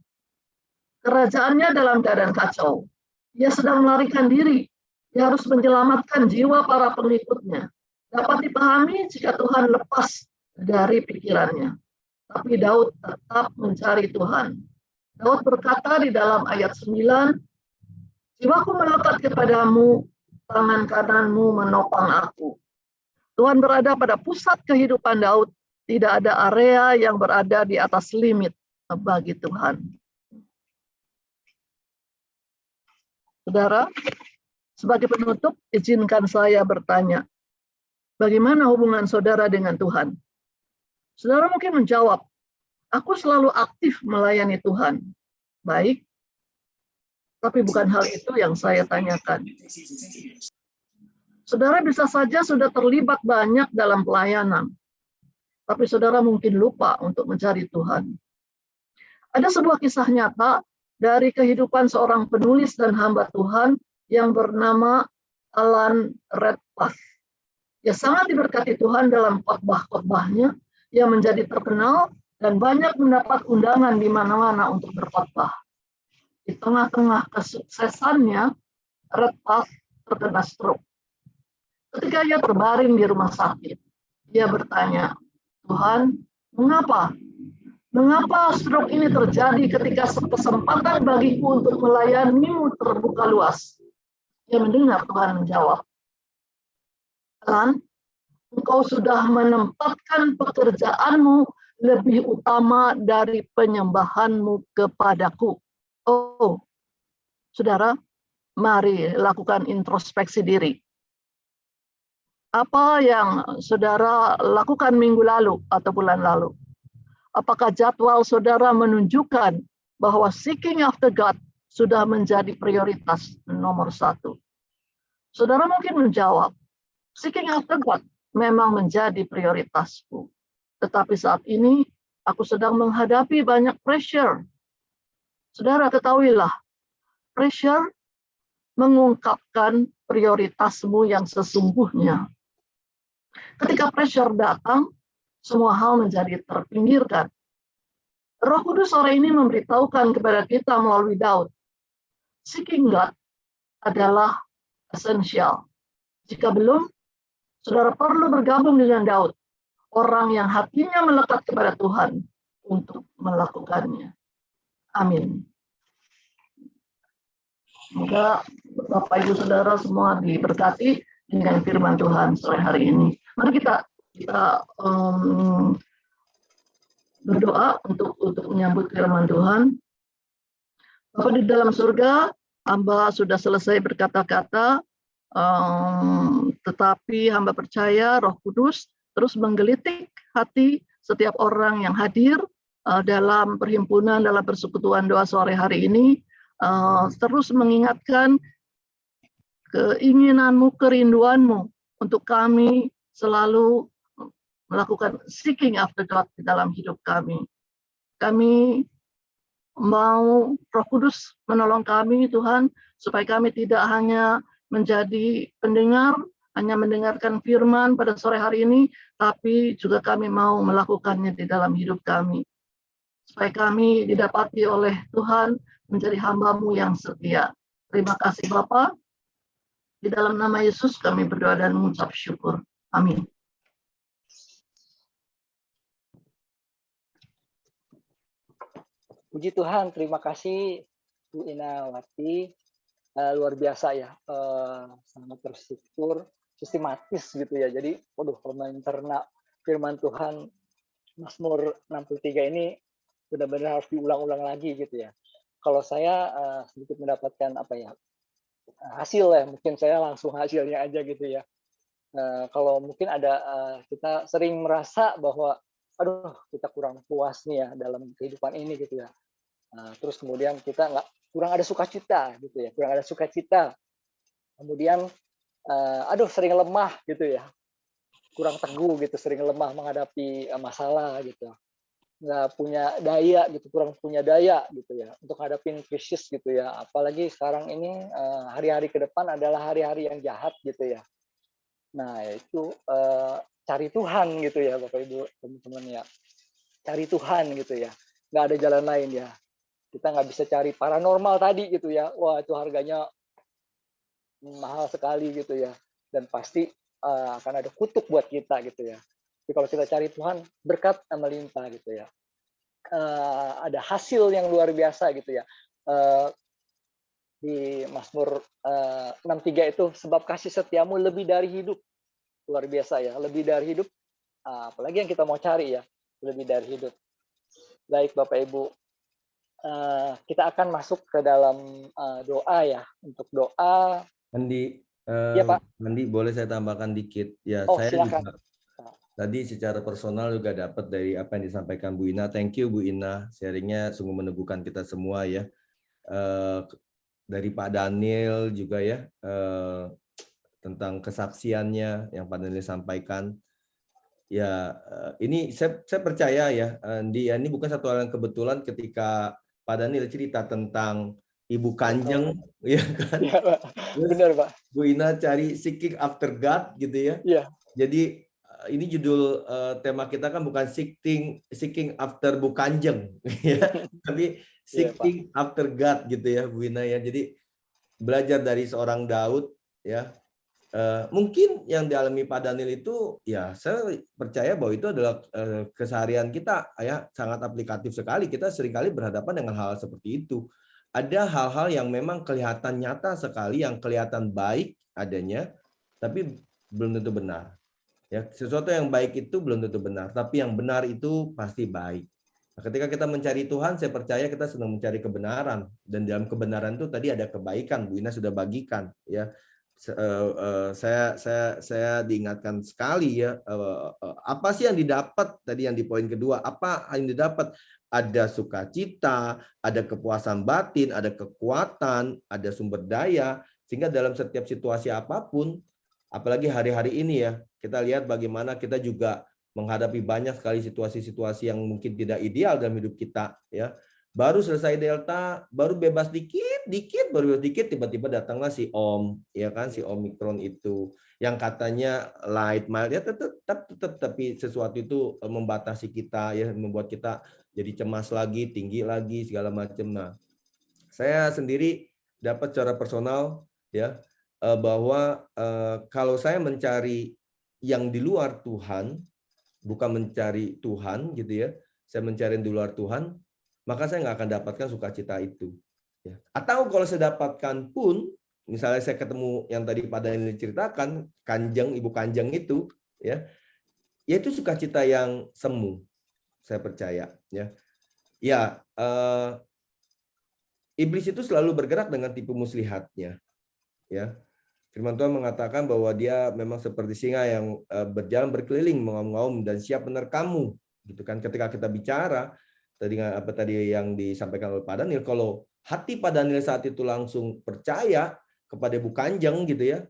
Kerajaannya dalam keadaan kacau. Dia sedang melarikan diri. Dia harus menyelamatkan jiwa para pengikutnya. Dapat dipahami jika Tuhan lepas dari pikirannya. Tapi Daud tetap mencari Tuhan. Daud berkata di dalam ayat 9, jiwaku melekat kepadamu, tangan kananmu menopang aku. Tuhan berada pada pusat kehidupan Daud. Tidak ada area yang berada di atas limit bagi Tuhan. Saudara, sebagai penutup, izinkan saya bertanya, bagaimana hubungan saudara dengan Tuhan? Saudara mungkin menjawab, aku selalu aktif melayani Tuhan. Baik, tapi bukan hal itu yang saya tanyakan. Saudara bisa saja sudah terlibat banyak dalam pelayanan, tapi saudara mungkin lupa untuk mencari Tuhan. Ada sebuah kisah nyata dari kehidupan seorang penulis dan hamba Tuhan yang bernama Alan Redpath. Dia sangat diberkati Tuhan dalam khotbah-khotbahnya yang menjadi terkenal dan banyak mendapat undangan di mana-mana untuk berkhotbah. Di tengah-tengah kesuksesannya, Redpath terkena stroke. Ketika ia terbaring di rumah sakit, dia bertanya, Tuhan, mengapa? Mengapa stroke ini terjadi ketika kesempatan bagiku untuk melayani-Mu terbuka luas? Dia mendengar Tuhan menjawab, Alan, engkau sudah menempatkan pekerjaanmu lebih utama dari penyembahanmu kepadaku. Oh, saudara, mari lakukan introspeksi diri. Apa yang saudara lakukan minggu lalu atau bulan lalu? Apakah jadwal saudara menunjukkan bahwa seeking after God sudah menjadi prioritas nomor 1? Saudara mungkin menjawab, seeking after God memang menjadi prioritasku. Tetapi saat ini aku sedang menghadapi banyak pressure. Saudara ketahuilah, pressure mengungkapkan prioritasmu yang sesungguhnya. Ketika pressure datang, semua hal menjadi terpinggirkan. Roh Kudus sore ini memberitahukan kepada kita melalui Daud, seeking God adalah esensial. Jika belum, saudara perlu bergabung dengan Daud, orang yang hatinya melekat kepada Tuhan untuk melakukannya. Amin. Semoga Bapak Ibu Saudara semua diberkati dengan firman Tuhan sore hari ini. Mari kita berdoa untuk menyambut firman Tuhan. Bapa di dalam surga, hamba sudah selesai berkata-kata, tetapi hamba percaya Roh Kudus terus menggelitik hati setiap orang yang hadir dalam perhimpunan, dalam persekutuan doa sore hari ini, terus mengingatkan keinginanmu, kerinduanmu untuk kami selalu melakukan seeking after God di dalam hidup kami. Kami mau Roh Kudus menolong kami, Tuhan, supaya kami tidak hanya menjadi pendengar, hanya mendengarkan firman pada sore hari ini, tapi juga kami mau melakukannya di dalam hidup kami. supaya kami didapati oleh Tuhan menjadi hamba-Mu yang setia. Terima kasih Bapa. Di dalam nama Yesus kami berdoa dan mengucap syukur. Amin.
Puji Tuhan, terima kasih Bu Inawati. Luar biasa ya, sangat terstruktur, sistematis gitu ya. Jadi, waduh, kalau mencerna firman Tuhan Mazmur 63 ini benar-benar harus diulang-ulang lagi gitu ya. Kalau saya sedikit mendapatkan apa ya, hasil ya, mungkin saya langsung hasilnya aja gitu ya. Kalau mungkin ada kita sering merasa bahwa aduh kita kurang puas nih ya dalam kehidupan ini gitu ya. Terus kemudian kita kurang ada sukacita gitu ya, kurang ada sukacita. Kemudian aduh sering lemah gitu ya, kurang teguh gitu, sering lemah menghadapi masalah gitu, nggak punya daya gitu, kurang punya daya gitu ya untuk hadapin krisis gitu ya. Apalagi sekarang ini hari-hari ke depan adalah hari-hari yang jahat gitu ya. Nah itu cari Tuhan gitu ya Bapak Ibu teman-teman ya, cari Tuhan gitu ya, nggak ada jalan lain ya. Kita nggak bisa cari paranormal tadi gitu ya, wah itu harganya mahal sekali gitu ya, dan pasti akan ada kutuk buat kita gitu ya. Tapi kalau kita cari Tuhan, berkat melimpah gitu ya. Ada hasil yang luar biasa gitu ya. Di Mazmur 63 itu, sebab kasih setiamu lebih dari hidup. Luar biasa ya, lebih dari hidup. Apalagi yang kita mau cari ya, lebih dari hidup. Baik Bapak Ibu, kita akan masuk ke dalam doa ya. Untuk doa.
Andi,
Iya Pak.
Andi, boleh saya tambahkan dikit? Ya,
Oh
saya
silakan.
juga tadi secara personal juga dapat dari apa yang disampaikan Bu Ina. Thank you Bu Ina, sharingnya sungguh meneguhkan kita semua ya. Dari Pak Daniel juga ya, tentang kesaksiannya yang Pak Daniel sampaikan. Ya, ini saya percaya ya, Andi, ini bukan satu hal yang kebetulan ketika Pak Daniel cerita tentang Ibu Kanjeng, ya kan?
Ya, Pak. Benar Pak.
Bu Ina cari seeking after God gitu ya.
Iya.
Jadi ini judul tema kita kan bukan seeking after Bu Kanjeng ya, tapi seeking after God gitu ya Bu Ina ya. Jadi belajar dari seorang Daud ya. Mungkin yang dialami Pak Daniel itu ya saya percaya bahwa itu adalah keseharian kita ya, sangat aplikatif sekali. Kita seringkali berhadapan dengan hal seperti itu. Ada hal-hal yang memang kelihatan nyata sekali, yang kelihatan baik adanya, tapi belum tentu benar. Ya, sesuatu yang baik itu belum tentu benar, tapi yang benar itu pasti baik. Nah, ketika kita mencari Tuhan, saya percaya kita sedang mencari kebenaran, dan dalam kebenaran itu tadi ada kebaikan. Bu Ina sudah bagikan ya. Saya diingatkan sekali ya, apa sih yang didapat tadi yang di poin kedua, apa yang didapat? Ada sukacita, ada kepuasan batin, ada kekuatan, ada sumber daya, sehingga dalam setiap situasi apapun, apalagi hari-hari ini ya, kita lihat bagaimana kita juga menghadapi banyak sekali situasi-situasi yang mungkin tidak ideal dalam hidup kita ya. Baru selesai Delta, baru bebas dikit, tiba-tiba datanglah si Om, ya kan, si Omikron itu, yang katanya light mild, ya tetap, tapi sesuatu itu membatasi kita, ya, membuat kita jadi cemas lagi, tinggi lagi, segala macam. Nah, saya sendiri dapat secara personal, ya, bahwa kalau saya mencari yang di luar Tuhan, bukan mencari Tuhan, gitu ya, saya mencari yang di luar Tuhan, maka saya nggak akan dapatkan sukacita itu. Ya. Atau kalau saya dapatkan pun, misalnya saya ketemu yang tadi Pak Daniel ceritakan, Kanjeng, Ibu Kanjeng itu, ya itu sukacita yang semu, saya percaya. Ya, iblis itu selalu bergerak dengan tipu muslihatnya. Ya, Firman Tuhan mengatakan bahwa dia memang seperti singa yang berjalan berkeliling, mengaum-ngaum dan siap menerkammu. Gitu kan, ketika kita bicara tadi apa tadi yang disampaikan oleh Pak Daniel, kalau hati Pak Daniel saat itu langsung percaya kepada Bu Kanjeng gitu ya.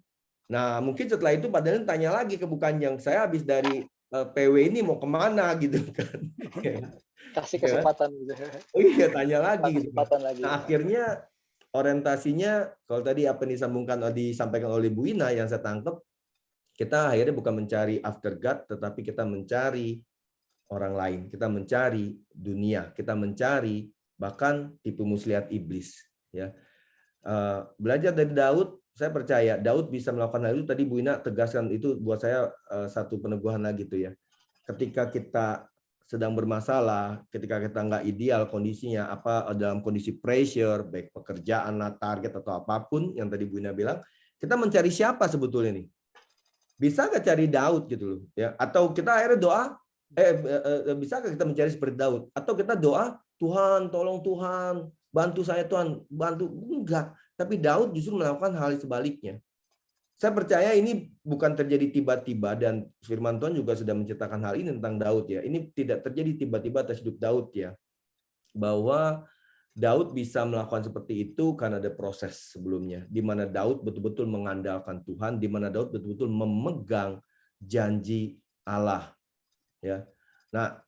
Nah, mungkin setelah itu Pak Daniel tanya lagi ke Bu Kanjeng, saya habis dari PW ini mau kemana gitu kan.
Kasih kesempatan gitu.
Oh iya, tanya lagi gitu.
Nah,
akhirnya orientasinya kalau tadi apa yang disampaikan oleh Bu Ina yang saya tangkap, kita akhirnya bukan mencari after God, tetapi kita mencari orang lain, kita mencari dunia, kita mencari bahkan tipu muslihat iblis. Ya, belajar dari Daud, saya percaya Daud bisa melakukan hal itu. Tadi Bu Ina tegaskan itu buat saya satu peneguhan lagi tuh ya. Ketika kita sedang bermasalah, ketika kita nggak ideal kondisinya, apa dalam kondisi pressure, baik pekerjaan, target atau apapun yang tadi Bu Ina bilang, kita mencari siapa sebetulnya nih? Bisa nggak cari Daud gitu loh, ya? Atau kita akhirnya doa, bisa nggak kita mencari seperti Daud? Atau kita doa, Tuhan, tolong Tuhan, bantu saya Tuhan, bantu. Enggak. Tapi Daud justru melakukan hal sebaliknya. Saya percaya ini bukan terjadi tiba-tiba, dan firman Tuhan juga sudah menceritakan hal ini tentang Daud ya. Ini tidak terjadi tiba-tiba atas hidup Daud ya. Bahwa Daud bisa melakukan seperti itu karena ada proses sebelumnya, di mana Daud betul-betul mengandalkan Tuhan, di mana Daud betul-betul memegang janji Allah. Ya. Nah,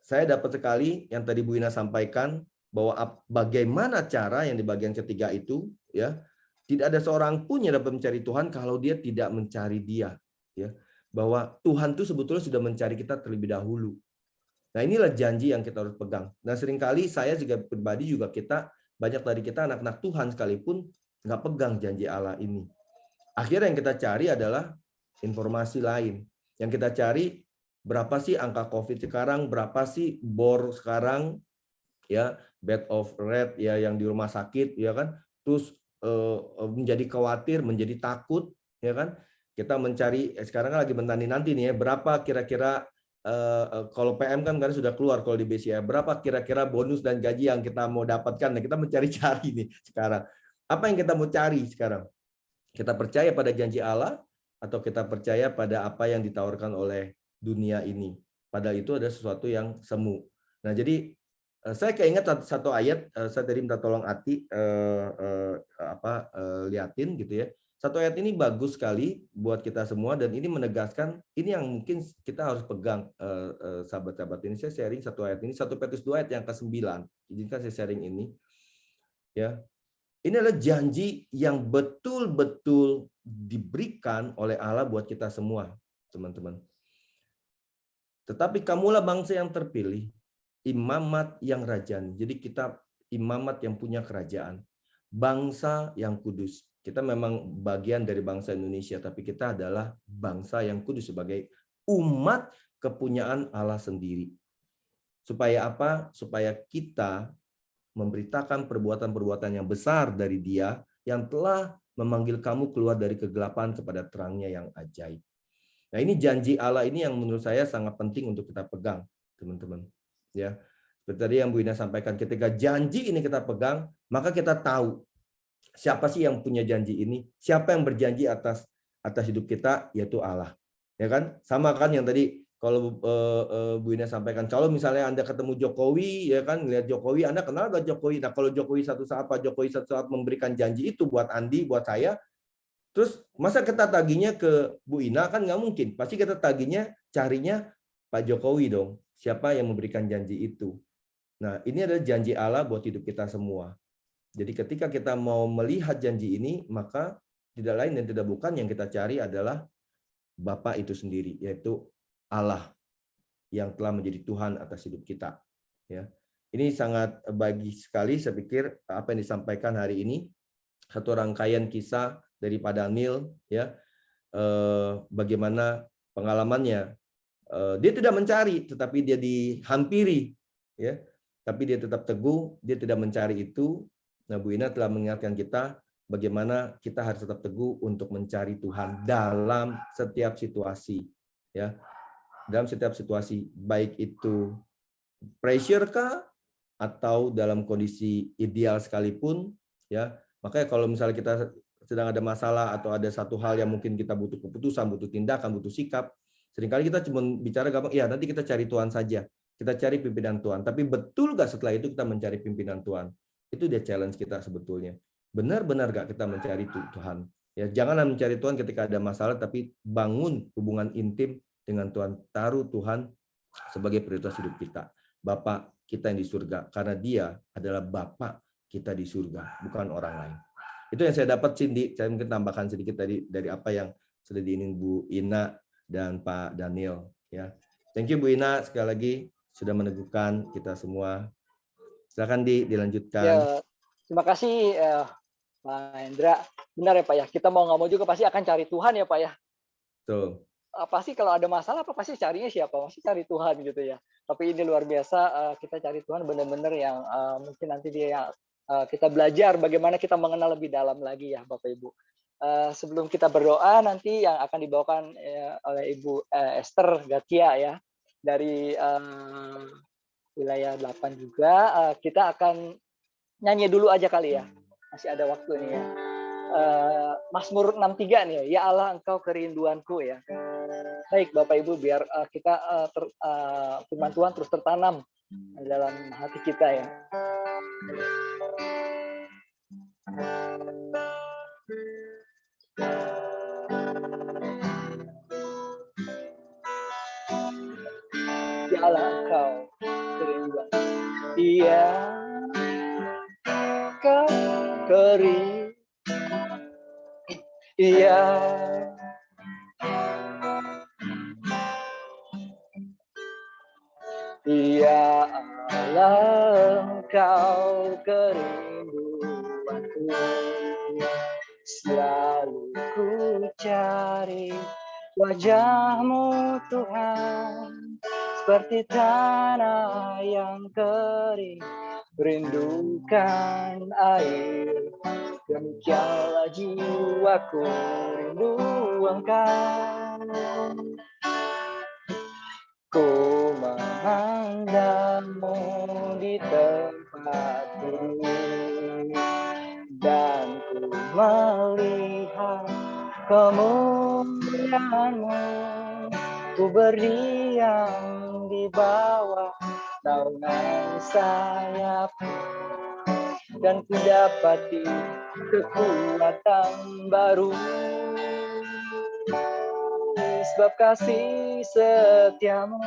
saya dapat sekali yang tadi Bu Ina sampaikan bahwa bagaimana cara yang di bagian ketiga itu, ya. Tidak ada seorang pun yang dapat mencari Tuhan kalau dia tidak mencari Dia, ya. Bahwa Tuhan itu sebetulnya sudah mencari kita terlebih dahulu. Nah, inilah janji yang kita harus pegang. Nah, seringkali saya juga pribadi juga banyak dari kita anak-anak Tuhan sekalipun nggak pegang janji Allah ini. Akhirnya yang kita cari adalah informasi lain. Yang kita cari berapa sih angka COVID sekarang, berapa sih bor sekarang, ya, bed of red ya yang di rumah sakit, ya kan. Terus menjadi khawatir, menjadi takut, ya kan. Kita mencari sekarang kan lagi nanti nih ya, berapa kira-kira kalau PM kan sudah keluar kalau di BCA, berapa kira-kira bonus dan gaji yang kita mau dapatkan. Nah, kita mencari-cari nih sekarang. Apa yang kita mau cari sekarang? Kita percaya pada janji Allah atau kita percaya pada apa yang ditawarkan oleh dunia ini? Padahal itu ada sesuatu yang semu. Nah, jadi saya keinget satu ayat, saya tadi minta tolong Ati liatin gitu ya. Satu ayat ini bagus sekali buat kita semua, dan ini menegaskan ini yang mungkin kita harus pegang, sahabat-sahabat ini. Saya sharing satu ayat ini, 1 Petrus 2 ayat yang ke-9. Izinkan saya sharing ini. Ya. Ini adalah janji yang betul-betul diberikan oleh Allah buat kita semua, teman-teman. Tetapi kamulah bangsa yang terpilih, imamat yang rajani. Jadi kita imamat yang punya kerajaan. Bangsa yang kudus. Kita memang bagian dari bangsa Indonesia, tapi kita adalah bangsa yang kudus sebagai umat kepunyaan Allah sendiri. Supaya apa? Supaya kita memberitakan perbuatan-perbuatan yang besar dari Dia yang telah memanggil kamu keluar dari kegelapan kepada terangnya yang ajaib. Nah, ini janji Allah ini yang menurut saya sangat penting untuk kita pegang, teman-teman. Ya, seperti tadi yang Bu Ina sampaikan, ketika janji ini kita pegang, maka kita tahu siapa sih yang punya janji ini, siapa yang berjanji atas hidup kita, yaitu Allah. Ya kan? Sama kan yang tadi kalau Bu Ina sampaikan, kalau misalnya Anda ketemu Jokowi, ya kan, lihat Jokowi, Anda kenal gak Jokowi? Nah, kalau Jokowi satu saat memberikan janji itu buat Andi, buat saya, terus masa kita tagihnya ke Bu Ina? Kan nggak mungkin. Pasti kita tagihnya, carinya Pak Jokowi dong. Siapa yang memberikan janji itu? Nah, ini adalah janji Allah buat hidup kita semua. Jadi ketika kita mau melihat janji ini, maka tidak lain dan tidak bukan yang kita cari adalah Bapa itu sendiri, yaitu Allah yang telah menjadi Tuhan atas hidup kita. Ya, ini sangat baik sekali. Saya pikir apa yang disampaikan hari ini satu rangkaian kisah dari Pak Daniel, ya, bagaimana pengalamannya. Dia tidak mencari, tetapi dia dihampiri, ya. Tapi dia tetap teguh, dia tidak mencari itu. Nah, Bu Ina telah mengingatkan kita bagaimana kita harus tetap teguh untuk mencari Tuhan dalam setiap situasi, ya. Dalam setiap situasi, baik itu pressure kah atau dalam kondisi ideal sekalipun, ya. Makanya kalau misalnya kita sedang ada masalah atau ada satu hal yang mungkin kita butuh keputusan, butuh tindakan, butuh sikap, seringkali kita cuma bicara gampang, ya nanti kita cari Tuhan saja, kita cari pimpinan Tuhan. Tapi betul nggak setelah itu kita mencari pimpinan Tuhan? Itu dia challenge kita sebetulnya. Benar-benar nggak kita mencari Tuhan? Ya, janganlah mencari Tuhan ketika ada masalah, tapi bangun hubungan intim dengan Tuhan. Taruh Tuhan sebagai prioritas hidup kita. Bapa kita yang di surga, karena Dia adalah Bapa kita di surga, bukan orang lain. Itu yang saya dapat, Cindy. Saya mungkin tambahkan sedikit tadi dari apa yang sudah diinin Bu Ina dan Pak Daniel. Ya, Thank you Bu Ina sekali lagi sudah meneguhkan kita semua. Silakan dilanjutkan.
Ya, terima kasih Pak Hendra. Benar ya Pak ya, kita mau nggak mau juga pasti akan cari Tuhan ya Pak ya.
Tuh.
Pasti kalau ada masalah apa pasti carinya siapa? Pasti cari Tuhan gitu ya. Tapi ini luar biasa, kita cari Tuhan benar-benar yang mungkin nanti dia kita belajar bagaimana kita mengenal lebih dalam lagi ya Bapak Ibu. Sebelum kita berdoa nanti yang akan dibawakan oleh Ibu Esther Gatia ya dari wilayah 8 juga, kita akan nyanyi dulu aja kali ya. Masih ada waktu nih ya. Mazmur 63 nih ya Allah engkau kerinduanku ya. Baik Bapak Ibu biar kita firman Tuhan terus tertanam dalam hati kita ya. Ya Allah engkau kerinduan. Iya kau kerinduan. Iya Ya Allah, engkau kerinduanku, selalu ku cari wajah-Mu Tuhan, seperti tanah yang kering, rindukan air. Demikianlah jiwaku rindu Engkau. Ku memandang-Mu di tempat duduk dan ku melihat kemuliaan-Mu. Ku berdiam di bawah naungan sayap-Mu dan ku dapati kekuatan baru. Sebab kasih setia-Mu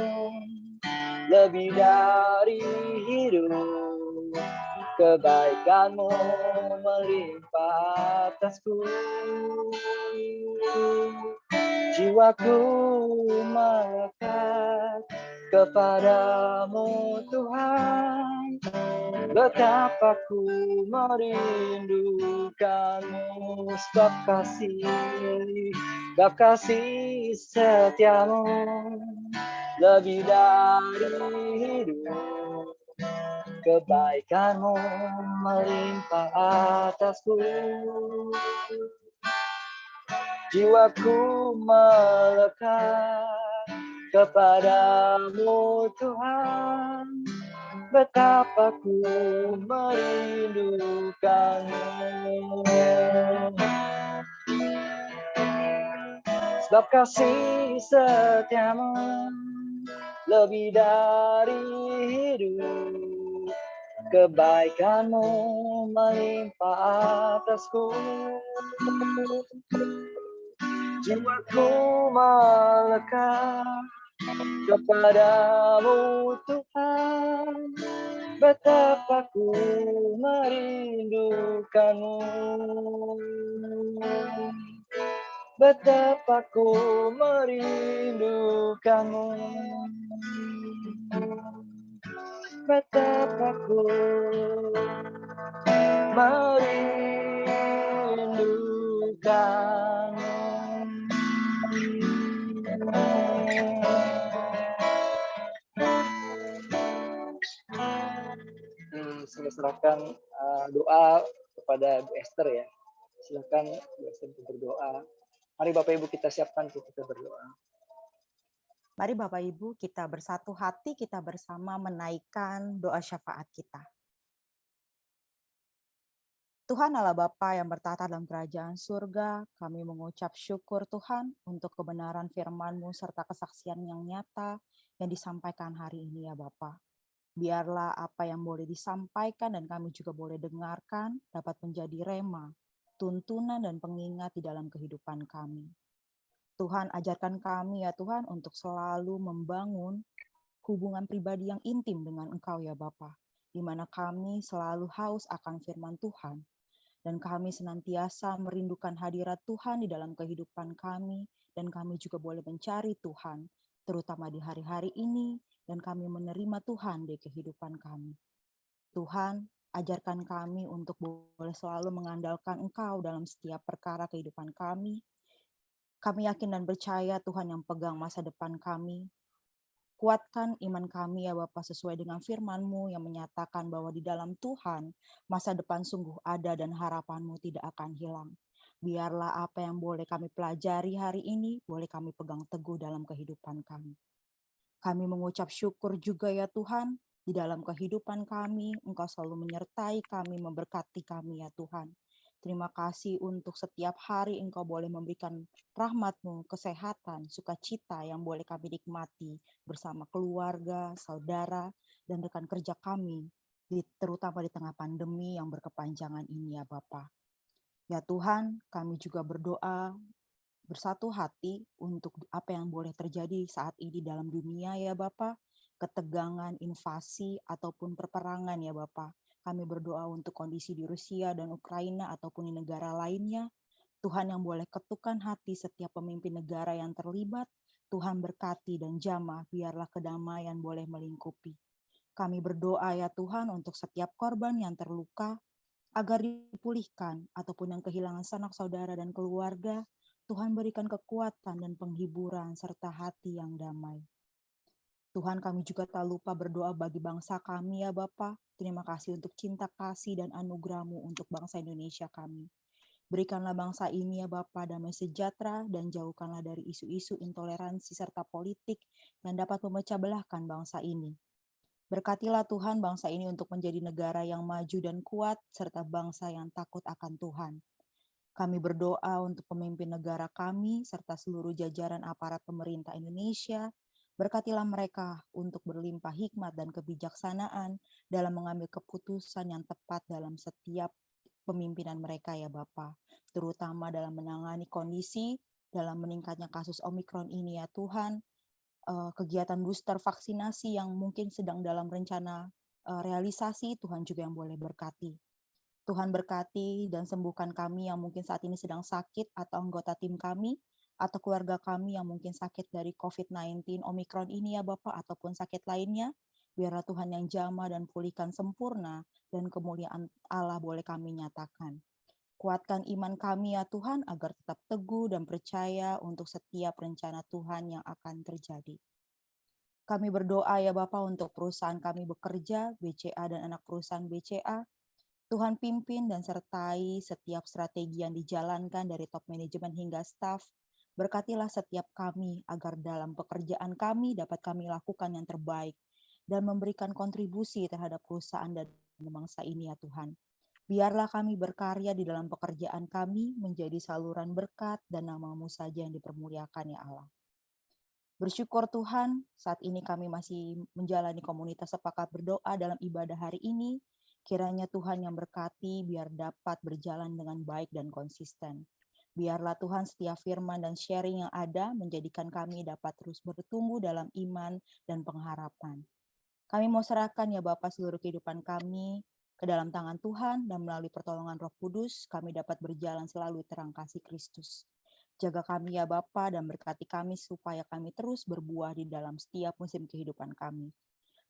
lebih dari hidup, kebaikan-Mu melimpah atasku. Jiwaku melekat kepadamu Tuhan, betapa ku merindukan-Mu. Sebab kasih setia-Mu lebih dari hidup, kebaikan-Mu melimpah atasku. Jiwaku melekat kepadamu Tuhan, betapa ku merindukan-Mu. Sebab kasih setia-Mu lebih dari hidup, kebaikan-Mu melimpah atasku. Jiwaku melekat kepadamu Tuhan, betapa ku merindukan-Mu. Betapa ku merindukan-Mu. Betapa ku merindukan-Mu. Saya serahkan doa kepada Bu Esther ya. Silakan Bu Esther untuk berdoa. Mari Bapak Ibu kita siapkan untuk kita berdoa.
Mari Bapak Ibu kita bersatu hati, kita bersama menaikkan doa syafaat kita. Tuhan Allah Bapa yang bertata dalam kerajaan surga, kami mengucap syukur Tuhan untuk kebenaran firman-Mu serta kesaksian yang nyata yang disampaikan hari ini ya Bapa. Biarlah apa yang boleh disampaikan dan kami juga boleh dengarkan dapat menjadi rema, tuntunan dan pengingat di dalam kehidupan kami. Tuhan ajarkan kami ya Tuhan untuk selalu membangun hubungan pribadi yang intim dengan Engkau ya Bapa, di mana kami selalu haus akan firman Tuhan, dan kami senantiasa merindukan hadirat Tuhan di dalam kehidupan kami, dan kami juga boleh mencari Tuhan terutama di hari-hari ini, dan kami menerima Tuhan di kehidupan kami. Tuhan, ajarkan kami untuk boleh selalu mengandalkan Engkau dalam setiap perkara kehidupan kami. Kami yakin dan percaya Tuhan yang pegang masa depan kami. Kuatkan iman kami ya Bapa sesuai dengan firman-Mu yang menyatakan bahwa di dalam Tuhan masa depan sungguh ada dan harapan-Mu tidak akan hilang. Biarlah apa yang boleh kami pelajari hari ini, boleh kami pegang teguh dalam kehidupan kami. Kami mengucap syukur juga ya Tuhan, di dalam kehidupan kami, Engkau selalu menyertai kami, memberkati kami ya Tuhan. Terima kasih untuk setiap hari Engkau boleh memberikan rahmat-Mu, kesehatan, sukacita yang boleh kami nikmati bersama keluarga, saudara, dan rekan kerja kami, terutama di tengah pandemi yang berkepanjangan ini ya Bapa. Ya Tuhan, kami juga berdoa bersatu hati untuk apa yang boleh terjadi saat ini dalam dunia ya Bapa, ketegangan, invasi, ataupun perperangan ya Bapa. Kami berdoa untuk kondisi di Rusia dan Ukraina ataupun di negara lainnya. Tuhan yang boleh ketukan hati setiap pemimpin negara yang terlibat, Tuhan berkati dan jamah, biarlah kedamaian boleh melingkupi. Kami berdoa ya Tuhan untuk setiap korban yang terluka, agar dipulihkan, ataupun yang kehilangan sanak saudara dan keluarga, Tuhan berikan kekuatan dan penghiburan serta hati yang damai. Tuhan, kami juga tak lupa berdoa bagi bangsa kami ya Bapa. Terima kasih untuk cinta kasih dan anugerah-Mu untuk bangsa Indonesia kami. Berikanlah bangsa ini ya Bapa damai sejahtera dan jauhkanlah dari isu-isu intoleransi serta politik yang dapat memecah belahkan bangsa ini. Berkatilah Tuhan bangsa ini untuk menjadi negara yang maju dan kuat serta bangsa yang takut akan Tuhan. Kami berdoa untuk pemimpin negara kami serta seluruh jajaran aparat pemerintah Indonesia. Berkatilah mereka untuk berlimpah hikmat dan kebijaksanaan dalam mengambil keputusan yang tepat dalam setiap pemimpinan mereka ya Bapa, terutama dalam menangani kondisi dalam meningkatnya kasus Omikron ini ya Tuhan, kegiatan booster vaksinasi yang mungkin sedang dalam rencana realisasi, Tuhan juga yang boleh berkati. Tuhan berkati dan sembuhkan kami yang mungkin saat ini sedang sakit atau anggota tim kami, atau keluarga kami yang mungkin sakit dari COVID-19 Omikron ini ya Bapak, ataupun sakit lainnya. Biarlah Tuhan yang jamah dan pulihkan sempurna dan kemuliaan Allah boleh kami nyatakan. Kuatkan iman kami ya Tuhan agar tetap teguh dan percaya untuk setiap rencana Tuhan yang akan terjadi. Kami berdoa ya Bapak untuk perusahaan kami bekerja, BCA dan anak perusahaan BCA. Tuhan pimpin dan sertai setiap strategi yang dijalankan dari top manajemen hingga staf. Berkatilah setiap kami agar dalam pekerjaan kami dapat kami lakukan yang terbaik dan memberikan kontribusi terhadap perusahaan dan bangsa ini ya Tuhan. Biarlah kami berkarya di dalam pekerjaan kami menjadi saluran berkat dan nama-Mu saja yang dipermuliakan ya Allah. Bersyukur Tuhan, saat ini kami masih menjalani komunitas sepakat berdoa dalam ibadah hari ini. Kiranya Tuhan yang berkati biar dapat berjalan dengan baik dan konsisten. Biarlah Tuhan setiap firman dan sharing yang ada menjadikan kami dapat terus bertumbuh dalam iman dan pengharapan. Kami mau serahkan ya Bapa seluruh kehidupan kami ke dalam tangan Tuhan dan melalui pertolongan Roh Kudus kami dapat berjalan selalu terang kasih Kristus. Jaga kami ya Bapa dan berkati kami supaya kami terus berbuah di dalam setiap musim kehidupan kami.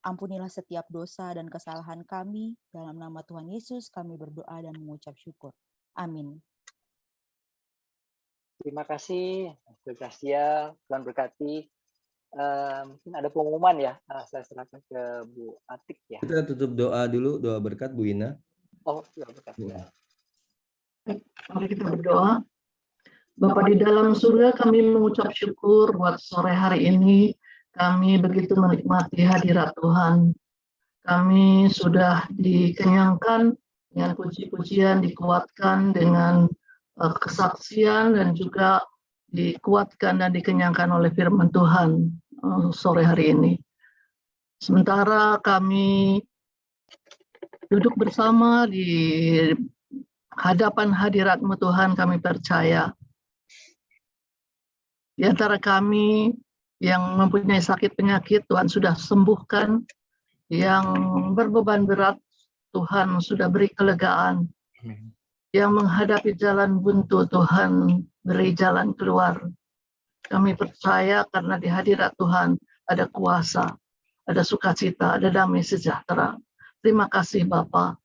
Ampunilah setiap dosa dan kesalahan kami. Dalam nama Tuhan Yesus kami berdoa dan mengucap syukur. Amin.
Terima kasih, Dr. Gracia. Tuhan berkati. Mungkin ada pengumuman ya. Saya serahkan ke Bu Atik ya.
Kita tutup doa dulu, doa berkat Bu Ina.
Oh, doa berkat.
Ya.
Mari kita berdoa. Bapa di dalam surga, kami mengucap syukur buat sore hari ini. Kami begitu menikmati hadirat Tuhan. Kami sudah dikenyangkan dengan puji-pujian, dikuatkan dengan kesaksian, dan juga dikuatkan dan dikenyangkan oleh firman Tuhan sore hari ini. Sementara kami duduk bersama di hadapan hadirat-Mu Tuhan, kami percaya di antara kami yang mempunyai sakit penyakit, Tuhan sudah sembuhkan. Yang berbeban berat, Tuhan sudah beri kelegaan. Yang menghadapi jalan buntu, Tuhan beri jalan keluar. Kami percaya karena di hadirat Tuhan ada kuasa, ada sukacita, ada damai sejahtera. Terima kasih Bapa.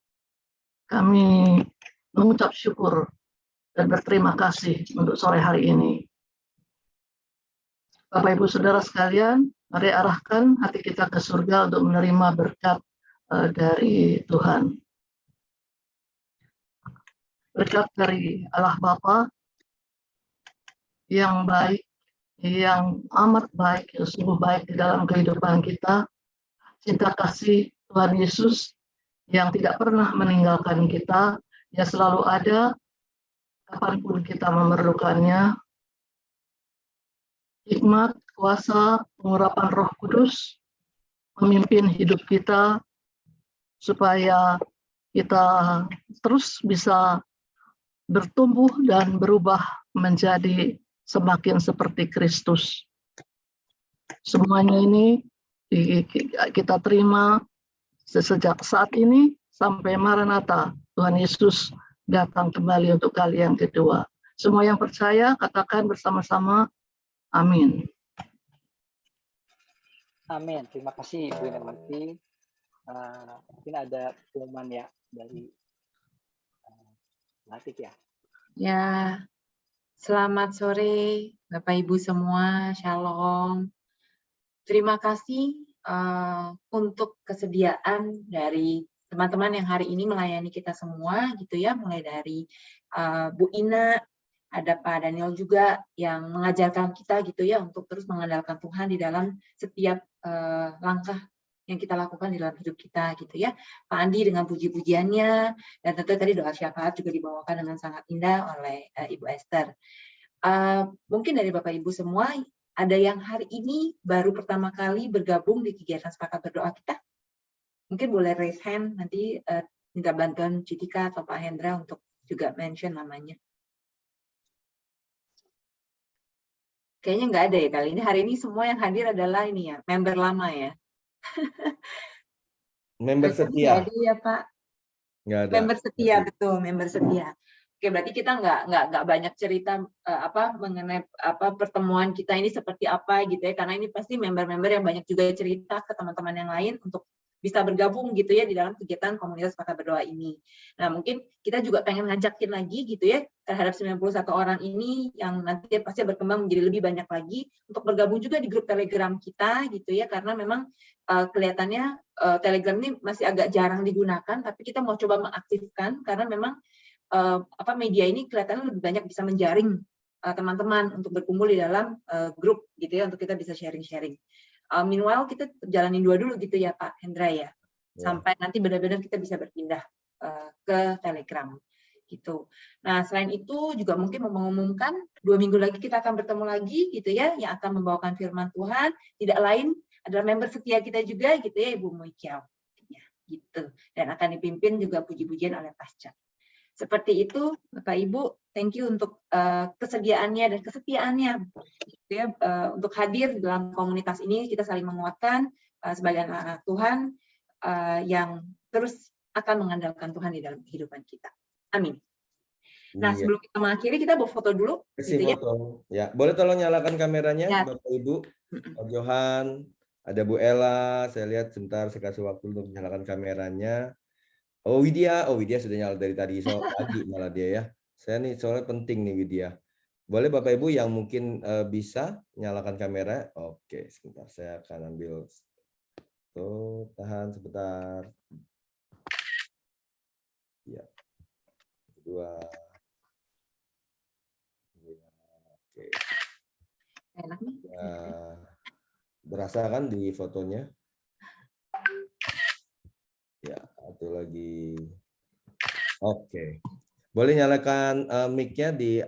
Kami mengucap syukur dan berterima kasih untuk sore hari ini. Bapak Ibu Saudara sekalian, mari arahkan hati kita ke surga untuk menerima berkat dari Tuhan. Berkat dari Allah Bapa yang baik, yang amat baik, yang sungguh baik di dalam kehidupan kita. Cinta kasih Tuhan Yesus yang tidak pernah meninggalkan kita, yang selalu ada kapanpun kita memerlukannya. Hikmat, kuasa, pengurapan Roh Kudus memimpin hidup kita supaya kita terus bisa bertumbuh dan berubah menjadi semakin seperti Kristus. Semuanya ini kita terima sejak saat ini sampai Maranatha, Tuhan Yesus datang kembali untuk kali yang kedua. Semua yang percaya katakan bersama-sama, amin.
Amin. Terima kasih Ibu Indarti. Mungkin ada pengumuman ya dari Latif ya.
Ya, selamat sore Bapak Ibu semua, Shalom. Terima kasih untuk kesediaan dari teman-teman yang hari ini melayani kita semua gitu ya, mulai dari Bu Ina, ada Pak Daniel juga yang mengajarkan kita gitu ya untuk terus mengandalkan Tuhan di dalam setiap langkah yang kita lakukan di dalam hidup kita gitu ya. Pak Andi dengan puji-pujiannya, dan tentu tadi doa syafaat juga dibawakan dengan sangat indah oleh Ibu Esther. Mungkin dari Bapak Ibu semua, ada yang hari ini baru pertama kali bergabung di kegiatan sepakat berdoa kita? Mungkin boleh raise hand, nanti minta bantuan Citika atau Pak Hendra untuk juga mention namanya. Kayaknya nggak ada ya kali ini. Hari ini semua yang hadir adalah ini ya, member lama ya.
Member setia.
Nggak ada ya Pak.
Nggak ada.
Member setia, betul, member setia. Oke, berarti kita nggak banyak cerita mengenai pertemuan kita ini seperti apa gitu ya, karena ini pasti member-member yang banyak juga cerita ke teman-teman yang lain untuk bisa bergabung gitu ya di dalam kegiatan komunitas sepakat berdoa ini. Nah, mungkin kita juga pengen ngajakin lagi gitu ya terhadap 91 orang ini yang nanti pasti berkembang menjadi lebih banyak lagi untuk bergabung juga di grup Telegram kita gitu ya, karena memang kelihatannya Telegram ini masih agak jarang digunakan, tapi kita mau coba mengaktifkan karena memang media ini kelihatannya lebih banyak bisa menjaring teman-teman untuk berkumpul di dalam grup gitu ya, untuk kita bisa sharing-sharing. Meanwhile kita jalanin dulu gitu ya Pak Hendra ya, sampai nanti benar-benar kita bisa berpindah ke Telegram gitu. Nah selain itu juga mungkin mengumumkan 2 minggu lagi kita akan bertemu lagi gitu ya, yang akan membawakan firman Tuhan, tidak lain adalah member setia kita juga gitu ya, Ibu Moikiao ya, gitu, dan akan dipimpin juga puji-pujian oleh Pasca. Seperti itu Bapak Ibu, thank you untuk kesediaannya dan kesetiaannya gitu ya, untuk hadir dalam komunitas ini. Kita saling menguatkan sebagai anak Tuhan yang terus akan mengandalkan Tuhan di dalam kehidupan kita. Amin. Nah, sebelum kita mengakhiri, kita bawa foto dulu.
Kasih
gitu
foto. Ya, boleh tolong nyalakan kameranya,
ya.
Bapak Ibu, Pak Johan, ada Bu Ella. Saya lihat sebentar, saya kasih waktu untuk menyalakan kameranya. Oh Widya sudah nyala dari tadi, pagi malah dia ya. Saya nih soalnya penting nih Widya. Boleh Bapak Ibu yang mungkin bisa nyalakan kamera. Oke, sebentar saya akan ambil. Tuh, tahan sebentar. Ya. Kedua. Oke.
Enak nih.
Ya. Berasa kan di fotonya? Ya, satu lagi. Oke. Boleh nyalakan mic-nya di